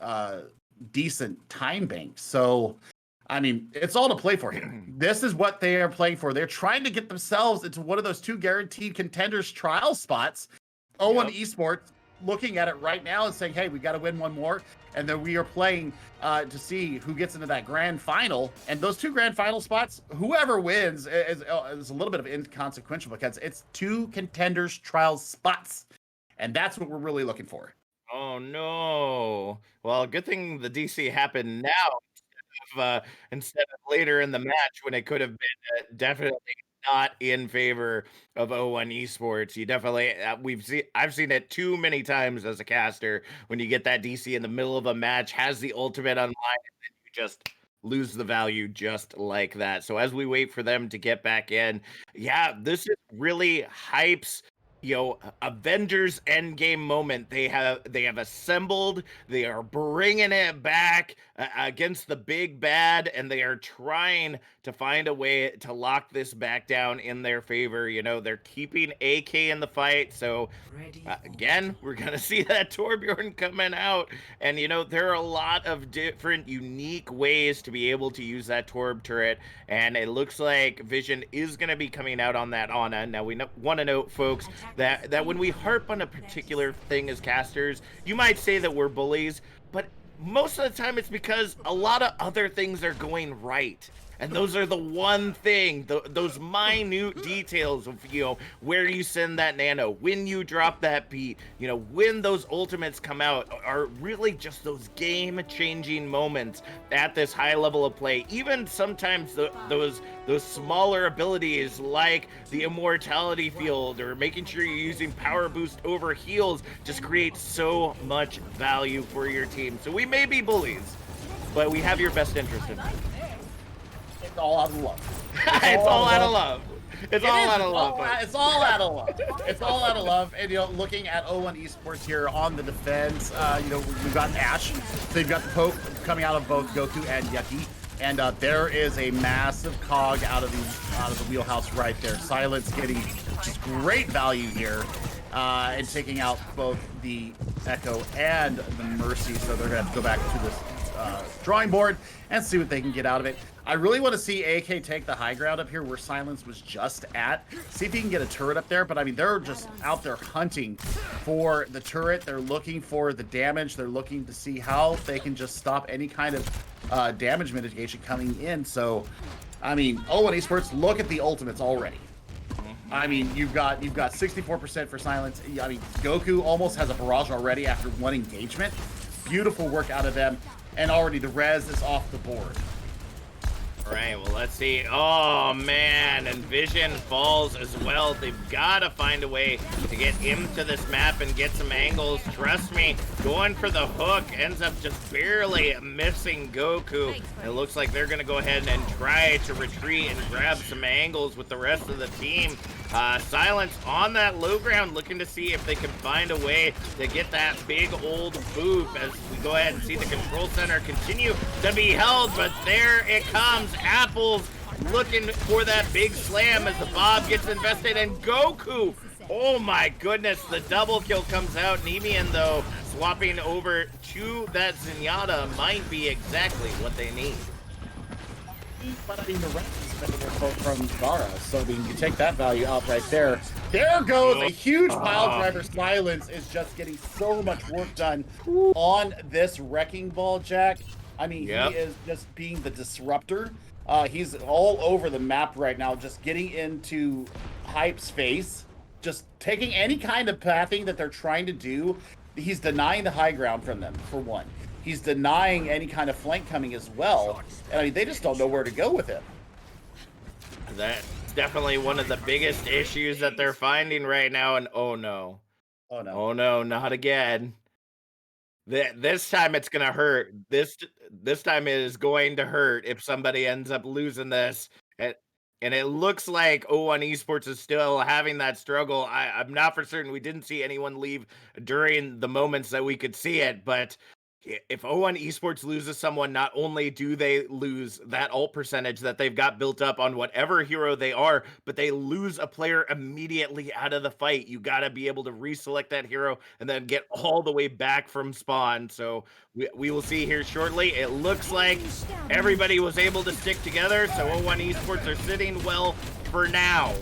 S2: decent time bank. So, I mean, it's all to play for here. This is what they are playing for. They're trying to get themselves into one of those 2 guaranteed contenders trial spots. O1 Esports looking at it right now and saying, hey, we got to win one more. And then we are playing to see who gets into that grand final. And those 2 grand final spots, whoever wins is a little bit of inconsequential because it's 2 contenders trial spots. And that's what we're really looking for.
S1: Oh, no. Well, good thing the DC happened now instead of later in the match when it could have been definitely not in favor of O1 Esports. You definitely I've seen it too many times as a caster when you get that DC in the middle of a match, has the ultimate online, and then you just lose the value just like that. So as we wait for them to get back in, this is really Hype's Avengers Endgame moment. They have assembled. They are bringing it back against the big bad, and they are trying to find a way to lock this back down in their favor. They're keeping AK in the fight. So again, we're gonna see that Torbjorn coming out, and there are a lot of different unique ways to be able to use that Torb turret, and it looks like Vision is gonna be coming out on that Ana. Now we want to note, folks, that when we harp on a particular thing as casters, you might say that we're bullies, but most of the time it's because a lot of other things are going right. And those are the one thing, those minute details of, where you send that nano, when you drop that beat, when those ultimates come out are really just those game-changing moments at this high level of play. Even sometimes those smaller abilities like the immortality field or making sure you're using power boost over heals just create so much value for your team. So we may be bullies, but we have your best interest in mind.
S2: It's all out of love.
S1: It's all out of love. It's all out of love.
S2: It's all out of love. It's all out of love. And looking at O1 Esports here on the defense, we've got Ash. So you've got the poke coming out of both Goku and Yuki. And there is a massive cog out of the wheelhouse right there. Silence getting just great value here. And taking out both the Echo and the Mercy. So they're going to have to go back to this drawing board and see what they can get out of it. I really want to see AK take the high ground up here where Silence was just at. See if he can get a turret up there. But I mean, they're just out there hunting for the turret. They're looking for the damage. They're looking to see how they can just stop any kind of damage mitigation coming in. So, I mean, O1 Esports, look at the ultimates already. I mean, you've got 64% for Silence. I mean, Goku almost has a barrage already after 1 engagement. Beautiful work out of them. And already the res is off the board.
S1: All right, well, let's see. Oh, man, and Vision falls as well. They've got to find a way to get into this map and get some angles. Trust me, going for the hook ends up just barely missing Goku. It looks like they're going to go ahead and try to retreat and grab some angles with the rest of the team. Silence on that low ground, looking to see if they can find a way to get that big old boop as we go ahead and see the control center continue to be held, but there it comes. Apples looking for that big slam as the Bob gets invested, and Goku, oh my goodness, the double kill comes out. Nemean, though, swapping over to that Zenyatta might be exactly what they need.
S2: But I mean, the rest is from Zara, so I mean, you take that value out right there. There goes a huge pile driver. Silence is just getting so much work done on this wrecking ball, Jack. I mean, he is just being the disruptor. He's all over the map right now, just getting into Hype's face, just taking any kind of pathing that they're trying to do. He's denying the high ground from them, for one. He's denying any kind of flank coming as well. And I mean, they just don't know where to go with him.
S1: That's definitely one of the biggest issues that they're finding right now. And oh no, not again. This time it's gonna hurt. This time it is going to hurt if somebody ends up losing this. And and it looks like O1 Esports is still having that struggle. I'm not for certain. We didn't see anyone leave during the moments that we could see it, but if O1 Esports loses someone, not only do they lose that ult percentage that they've got built up on whatever hero they are, but they lose a player immediately out of the fight. You got to be able to reselect that hero and then get all the way back from spawn. So we will see here shortly. It looks like everybody was able to stick together. So O1 Esports are sitting well for now.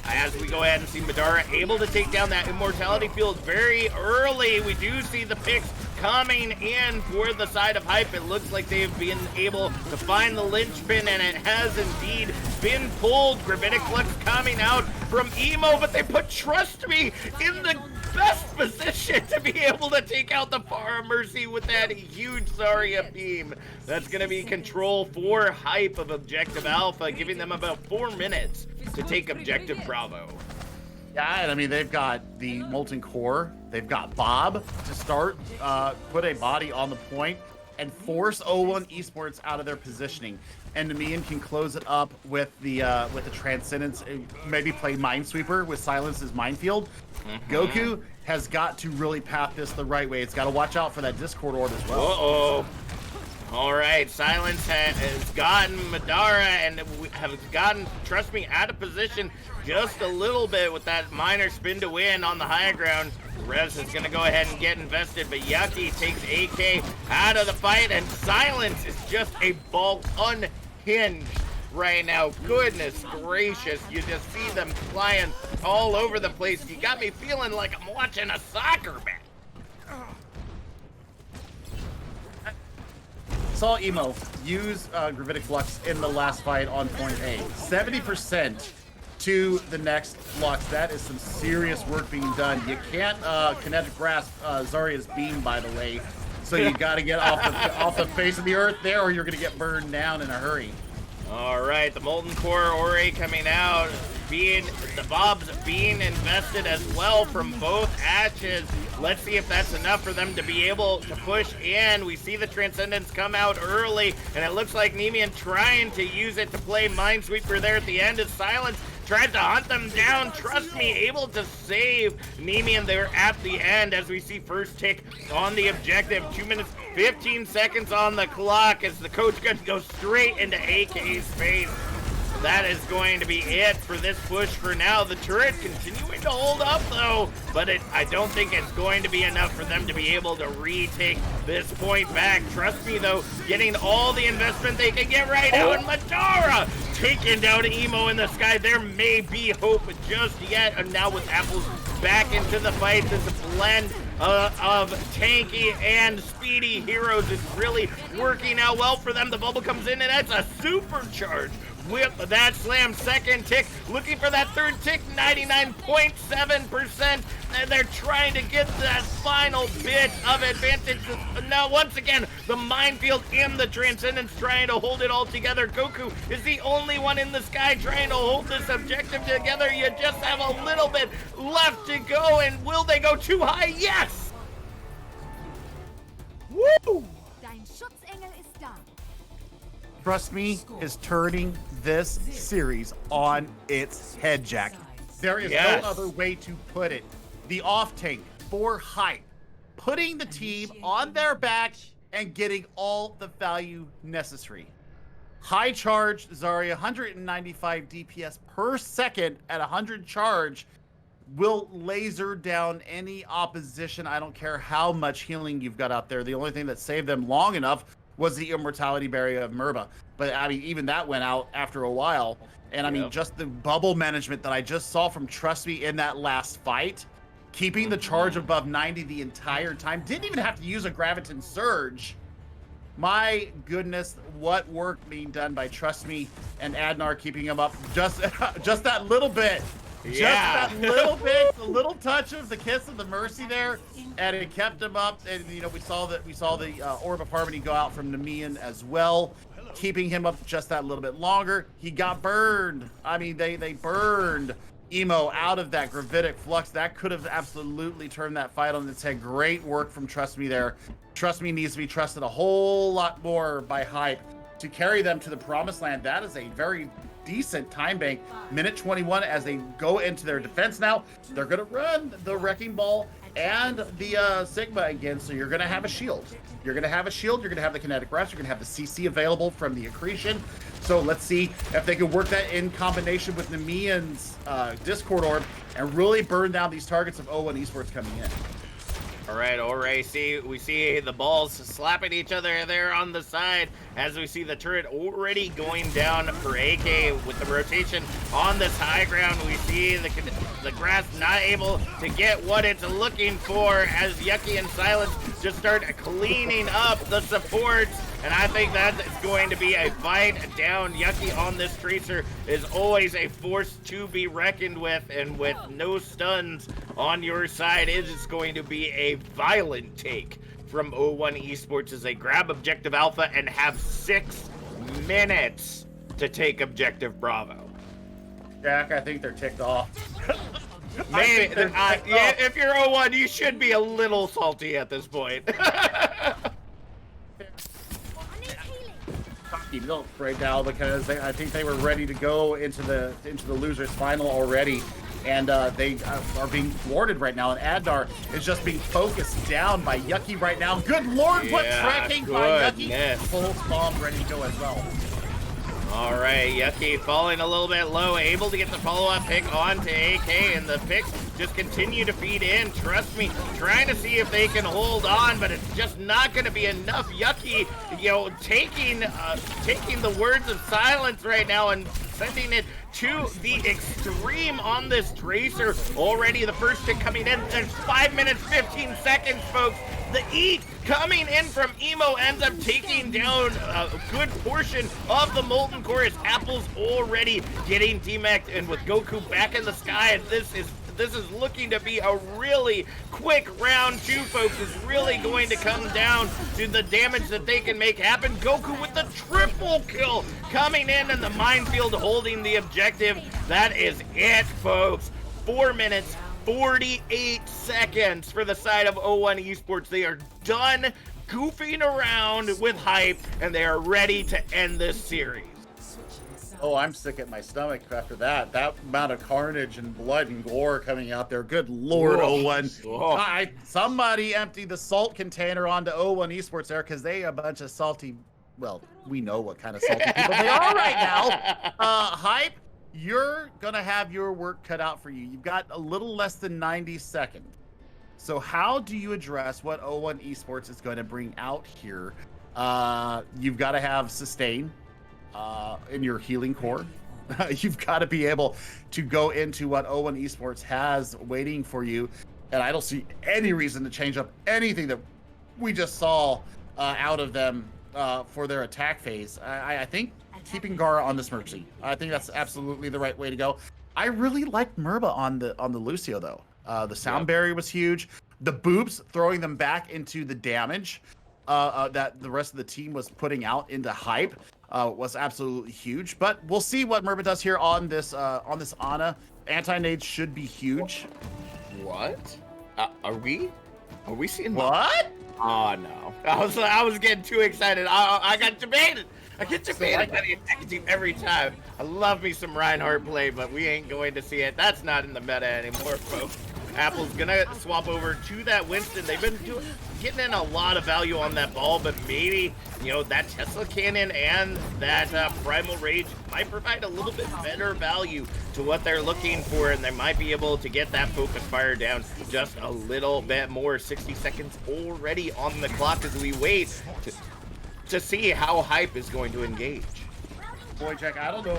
S1: As we go ahead and see Madara able to take down that immortality field very early. We do see the picks coming in for the side of Hype. It looks like they've been able to find the linchpin, and it has indeed been pulled. Gravitic Flux coming out from Emo, but they put Trust Me in the best position to be able to take out the Far Mercy with that huge Zarya beam. That's going to be control for Hype of Objective Alpha, giving them about 4 minutes to take Objective Bravo.
S2: Yeah, and I mean, they've got the Molten Core. They've got Bob to start, put a body on the point and force O1 Esports out of their positioning. And EMEA can close it up with the Transcendence, maybe play Minesweeper with Silence's Minefield. Goku has got to really path this the right way. It's got to watch out for that Discord Orb as well.
S1: Uh-oh. All right, Silence has gotten Madara and have gotten Trust Me out of position just a little bit with that minor spin to win on the high ground. Rez is going to go ahead and get invested, but Yucky takes AK out of the fight, and Silence is just a ball unhinged right now. Goodness gracious, you just see them flying all over the place. You got me feeling like I'm watching a soccer match.
S2: Saw Emo use Gravitic Flux in the last fight on point A. 70% to the next Flux. That is some serious work being done. You can't kinetic grasp Zarya's beam, by the way. So you got to get off the face of the earth there, or you're going to get burned down in a hurry.
S1: All right, the Molten Core Ore coming out. The Bob's being invested as well from both hatches. Let's see if that's enough for them to be able to push in. We see the Transcendence come out early, and it looks like Nemean trying to use it to play Minesweeper there at the end as Silence tried to hunt them down. Trust Me, able to save Nemean there at the end as we see first tick on the objective. 2 minutes, 15 seconds on the clock as the coach gun goes straight into AK's face. That is going to be it for this push for now. The turret continuing to hold up though, but I don't think it's going to be enough for them to be able to retake this point back. Trust Me though, getting all the investment they can get right now, and Madara taking down Emo in the sky. There may be hope just yet, and now with Apples back into the fight, this blend of tanky and speedy heroes is really working out well for them. The bubble comes in, and that's a supercharge with that slam. Second tick, looking for that third tick, 99.7%, and they're trying to get that final bit of advantage. Now, once again, the minefield in the Transcendence trying to hold it all together. Goku is the only one in the sky trying to hold this objective together. You just have a little bit left to go, and will they go too high? Yes! Woo!
S2: Trust Me is turning this series on its head, Jack. There is no other way to put it. The off tank for Hype, putting the team on their back and getting all the value necessary. High charge Zarya, 195 DPS per second at 100 charge, will laser down any opposition. I don't care how much healing you've got out there. The only thing that saved them long enough was the immortality barrier of Merba. But I mean, even that went out after a while. And I mean, just the bubble management that I just saw from Trust Me in that last fight, keeping the charge above 90 the entire time, didn't even have to use a Graviton Surge. My goodness, what work being done by Trust Me and Adnar, keeping him up just that little bit. Just that little bit, a little touch of the kiss of the mercy there, and it kept him up. And you know, we saw the Orb of Harmony go out from Nemean as well, keeping him up just that little bit longer. He got burned. I mean, they burned Emo out of that gravitic flux. That could have absolutely turned that fight on its head. Great work from Trust Me there. Trust Me needs to be trusted a whole lot more by Hype to carry them to the promised land. That is a very decent time bank. Minute 21 as they go into their defense now. They're going to run the Wrecking Ball and the Sigma again, so you're going to have a shield. You're going to have a shield. You're going to have the kinetic grasp. You're going to have the CC available from the accretion. So let's see if they can work that in combination with Nemean's Discord Orb and really burn down these targets of O1 Esports coming in.
S1: All right. We see the balls slapping each other there on the side as we see the turret already going down for AK with the rotation on this high ground. We see the grass not able to get what it's looking for as Yucky and Silence just start cleaning up the supports. And I think that is going to be a fight down. Yucky on this Tracer is always a force to be reckoned with, and with no stuns on your side, it is going to be a violent take from O1 Esports as they grab Objective Alpha and have 6 minutes to take Objective Bravo.
S2: Jack, I think they're ticked off.
S1: Maybe, yeah, if you're O1, you should be a little salty at this point.
S2: Milk right now because I think they were ready to go into the losers final already, and they are being thwarted right now. And Adnar is just being focused down by Yucky right now. Good lord, what tracking by Yucky! Full bomb ready to go as well.
S1: All right, Yucky falling a little bit low, able to get the follow-up pick onto AK, and the picks just continue to feed in. Trust me, trying to see if they can hold on, but it's just not going to be enough. Yucky, taking the words of silence right now and sending it to the extreme on this Tracer. Already the first pick coming in. There's 5 minutes, 15 seconds, folks. The eat coming in from Emo ends up taking down a good portion of the Molten Chorus. Apple's already getting DMAC'd, and with Goku back in the sky, this is looking to be a really quick round 2, folks. Is really going to come down to the damage that they can make happen. Goku with the triple kill coming in, and the minefield holding the objective. That is it, folks. 4 minutes, 48 seconds for the side of O1 Esports. They are done goofing around with Hype, and they are ready to end this series.
S2: Oh, I'm sick at my stomach after that. That amount of carnage and blood and gore coming out there. Good lord, O1. Oh. Somebody empty the salt container onto O1 Esports there, because they a bunch of salty, well, we know what kind of salty people they are right now. Hype, you're going to have your work cut out for you. You've got a little less than 90 seconds. So how do you address what O1 Esports is going to bring out here? You've got to have sustain in your healing core. You've got to be able to go into what O1 Esports has waiting for you. And I don't see any reason to change up anything that we just saw out of them for their attack phase. I think keeping Gara on this Mercy, I think that's absolutely the right way to go. I really liked Merba on the Lucio though. The sound barrier was huge. The boobs throwing them back into the damage that the rest of the team was putting out into Hype was absolutely huge. But we'll see what Merba does here on this Ana. Anti-nade should be huge.
S1: What? Are we seeing
S2: what?
S1: Oh no! I was getting too excited. I got debated. I get debated by the attack team every time. I love me some Reinhardt play, but we ain't going to see it. That's not in the meta anymore, folks. Apple's gonna swap over to that Winston. They've been getting in a lot of value on that ball, but maybe that Tesla cannon and that Primal Rage might provide a little bit better value to what they're looking for, and they might be able to get that focus fire down just a little bit more. 60 seconds already on the clock as we wait to see how Hype is going to engage.
S2: Boy, Jack, I don't know.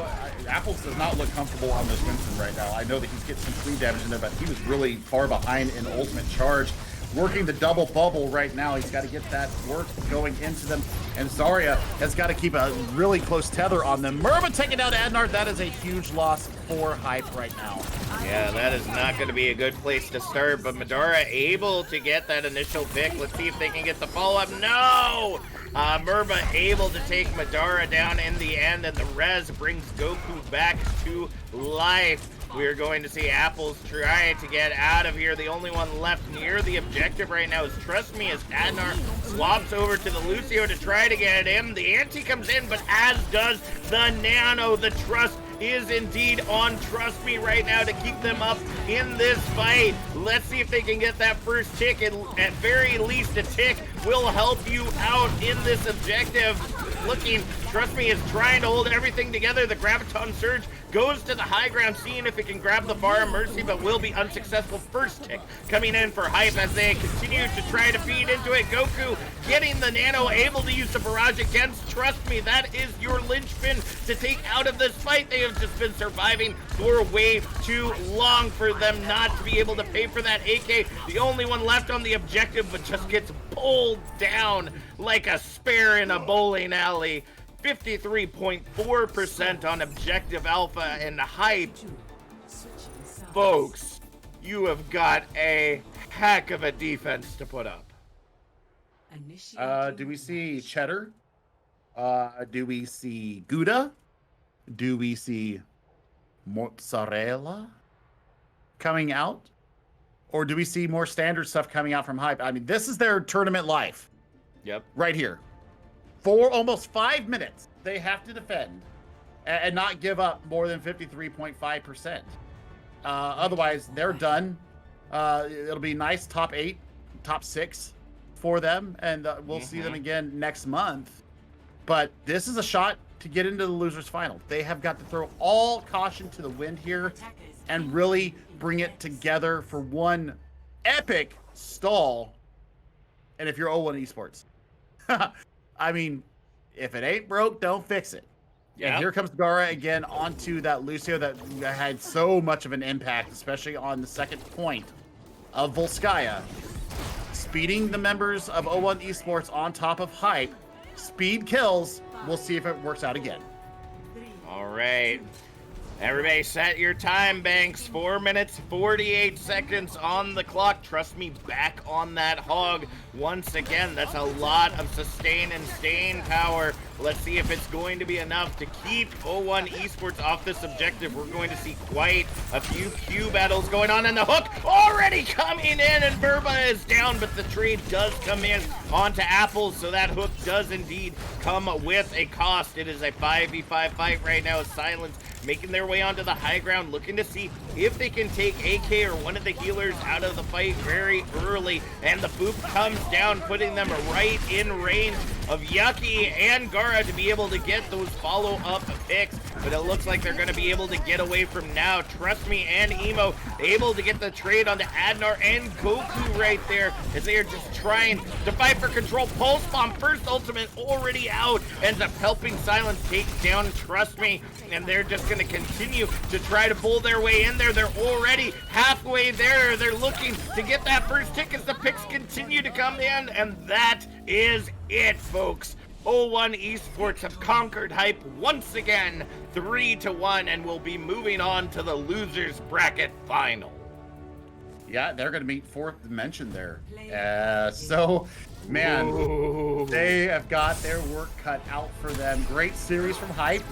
S2: Apples does not look comfortable on this Winston right now. I know that he's getting some clean damage in there, but he was really far behind in ultimate charge. Working the double bubble right now. He's got to get that work going into them. And Zarya has got to keep a really close tether on them. Merba taking out Adnar. That is a huge loss for Hype right now.
S1: Yeah, that is not going to be a good place to start, but Madara able to get that initial pick. Let's see if they can get the follow-up. No! Merba able to take Madara down in the end, and the res brings Goku back to life. We're going to see Apples try to get out of here. The only one left near the objective right now is Trust Me as Adnar swaps over to the Lucio to try to get him. The anti comes in, but as does the Nano. The trust is indeed on Trust Me right now to keep them up in this fight. Let's see if they can get that first tick. At very least, a tick will help you out in this objective. Looking, Trust Me is trying to hold everything together. The Graviton Surge goes to the high ground, seeing if it can grab the Bar of Mercy, but will be unsuccessful. First tick coming in for Hype as they continue to try to feed into it. Goku getting the Nano, able to use the barrage against Trust Me. That is your linchpin to take out of this fight. They have just been surviving for way too long for them not to be able to pay for that AK. The only one left on the objective, but just gets pulled down like a spare in a bowling alley. 53.4% on objective Alpha and Hype. Folks, you have got a heck of a defense to put up.
S2: Do we see Cheddar? Do we see Gouda? Do we see mozzarella coming out? Or do we see more standard stuff coming out from Hype? I mean, this is their tournament life.
S1: Yep.
S2: Right here. For almost 5 minutes, they have to defend and not give up more than 53.5%. Otherwise, they're done. It'll be nice top 8, top 6 for them, and we'll see them again next month. But this is a shot to get into the losers final. They have got to throw all caution to the wind here and really bring it together for one epic stall. And if you're 0-1 Esports, I mean, if it ain't broke, don't fix it. Yeah. And here comes Gara again onto that Lucio that had so much of an impact, especially on the second point of Volskaya. Speeding the members of 0-1 Esports on top of Hype. Speed kills. We'll see if it works out again.
S1: All right. Everybody set your time banks. 4 minutes, 48 seconds on the clock. Trust Me, back on that hog. Once again, that's a lot of sustain and staying power. Let's see if it's going to be enough to keep 0-1 Esports off this objective. We're going to see quite a few Q battles going on, and the hook already coming in, and Burba is down, but the trade does come in onto Apples, so that hook does indeed come with a cost. It is a 5v5 fight right now. Silence making their way onto the high ground, looking to see if they can take AK or one of the healers out of the fight very early, and the boop comes down, putting them right in range of Yucky and Gara to be able to get those follow-up picks, but it looks like they're going to be able to get away from now. Trust Me and Emo able to get the trade onto Adnar and Goku right there as they are just trying to fight for control. Pulse Bomb, first ultimate already out, ends up helping Silence take down Trust Me, and they're just going to continue to try to pull their way in there. They're already halfway there. They're looking to get that first tick as the picks continue to come in, and that is it, folks. 0-1 Esports have conquered Hype once again, 3-1, and will be moving on to the losers bracket final.
S2: Yeah, they're going to meet Fourth Dimension there. Man,
S1: Ooh.
S2: they have got their work cut out for them. Great series from Hype.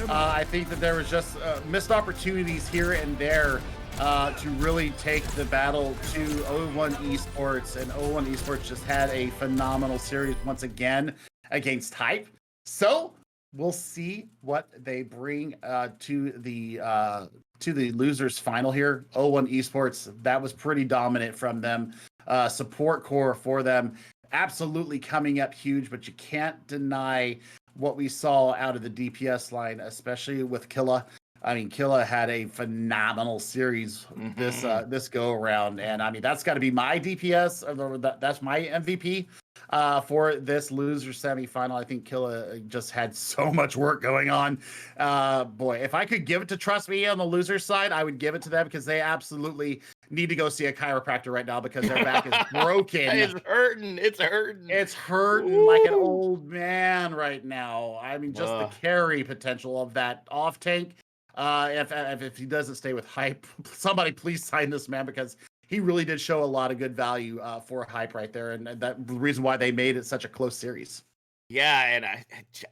S2: I think that there was just missed opportunities here and there to really take the battle to 0-1 Esports, and 0-1 Esports just had a phenomenal series once again against Hype. So we'll see what they bring to the losers final here. 0-1 Esports, that was pretty dominant from them. Support core for them absolutely coming up huge, but you can't deny what we saw out of the DPS line, especially with Killa. I mean, Killa had a phenomenal series this go around, and I mean that's got to be my DPS. That's my MVP for this loser semifinal. I think Killa just had so much work going on. Boy, if I could give it to Trust Me on the loser side, I would give it to them because they absolutely need to go see a chiropractor right now because their back is broken.
S1: It's hurting. It's hurting.
S2: It's hurting like an old man right now. I mean, just the carry potential of that off tank. If he doesn't stay with Hype, somebody please sign this man because he really did show a lot of good value for Hype right there, and that the reason why they made it such a close series.
S1: Yeah, and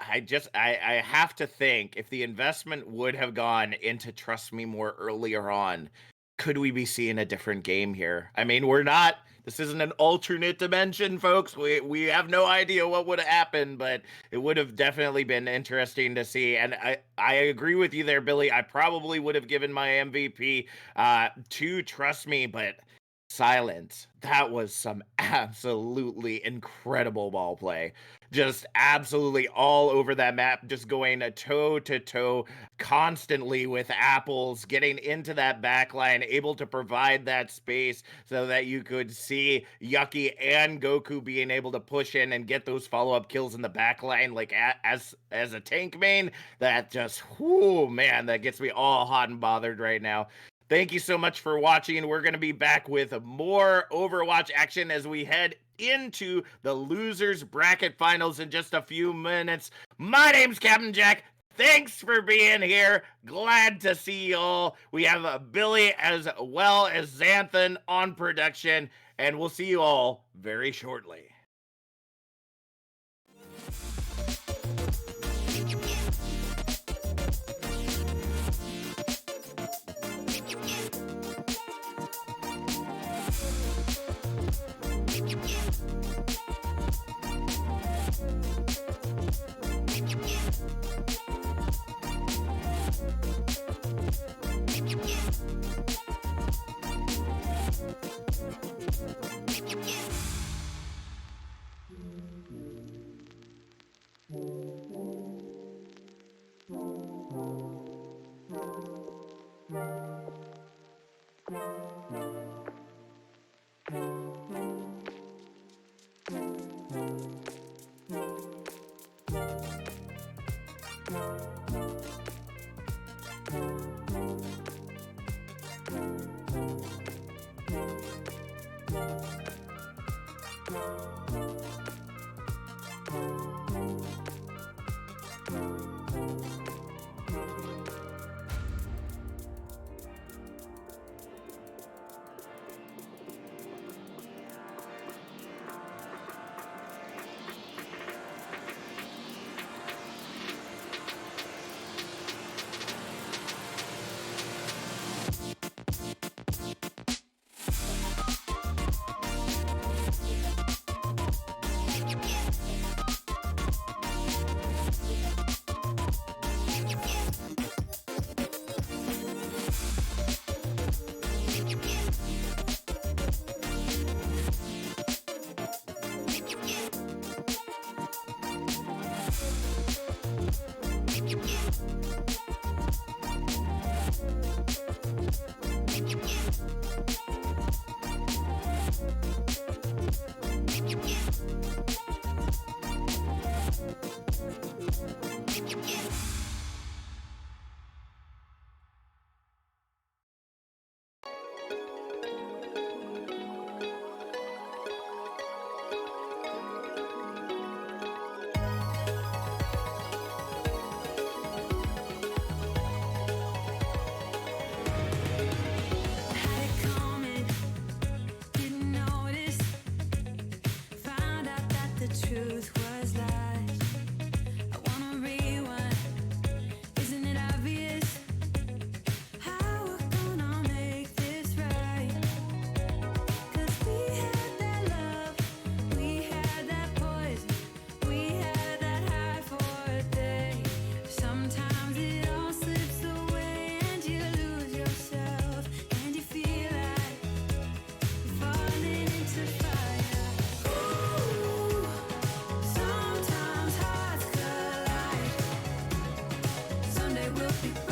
S1: I have to think if the investment would have gone into Trust Me More earlier on, could we be seeing a different game here? I mean, we're not. This isn't an alternate dimension, folks. We have no idea what would have happened, but it would have definitely been interesting to see. And I agree with you there, Billy. I probably would have given my MVP to Trust Me, but silence. That was some absolutely incredible ball play. Just absolutely all over that map, just going toe to toe constantly with Apples, getting into that back line, able to provide that space so that you could see Yucky and Goku being able to push in and get those follow-up kills in the back line, like as a tank main. That just, whoo, man, that gets me all hot and bothered right now. Thank you so much for watching. We're going to be back with more Overwatch action as we head into the losers bracket finals in just a few minutes. My name's Captain Jack. Thanks for being here. Glad to see you all. We have Billy as well as Xanthan on production, and we'll see you all very shortly.
S3: We'll be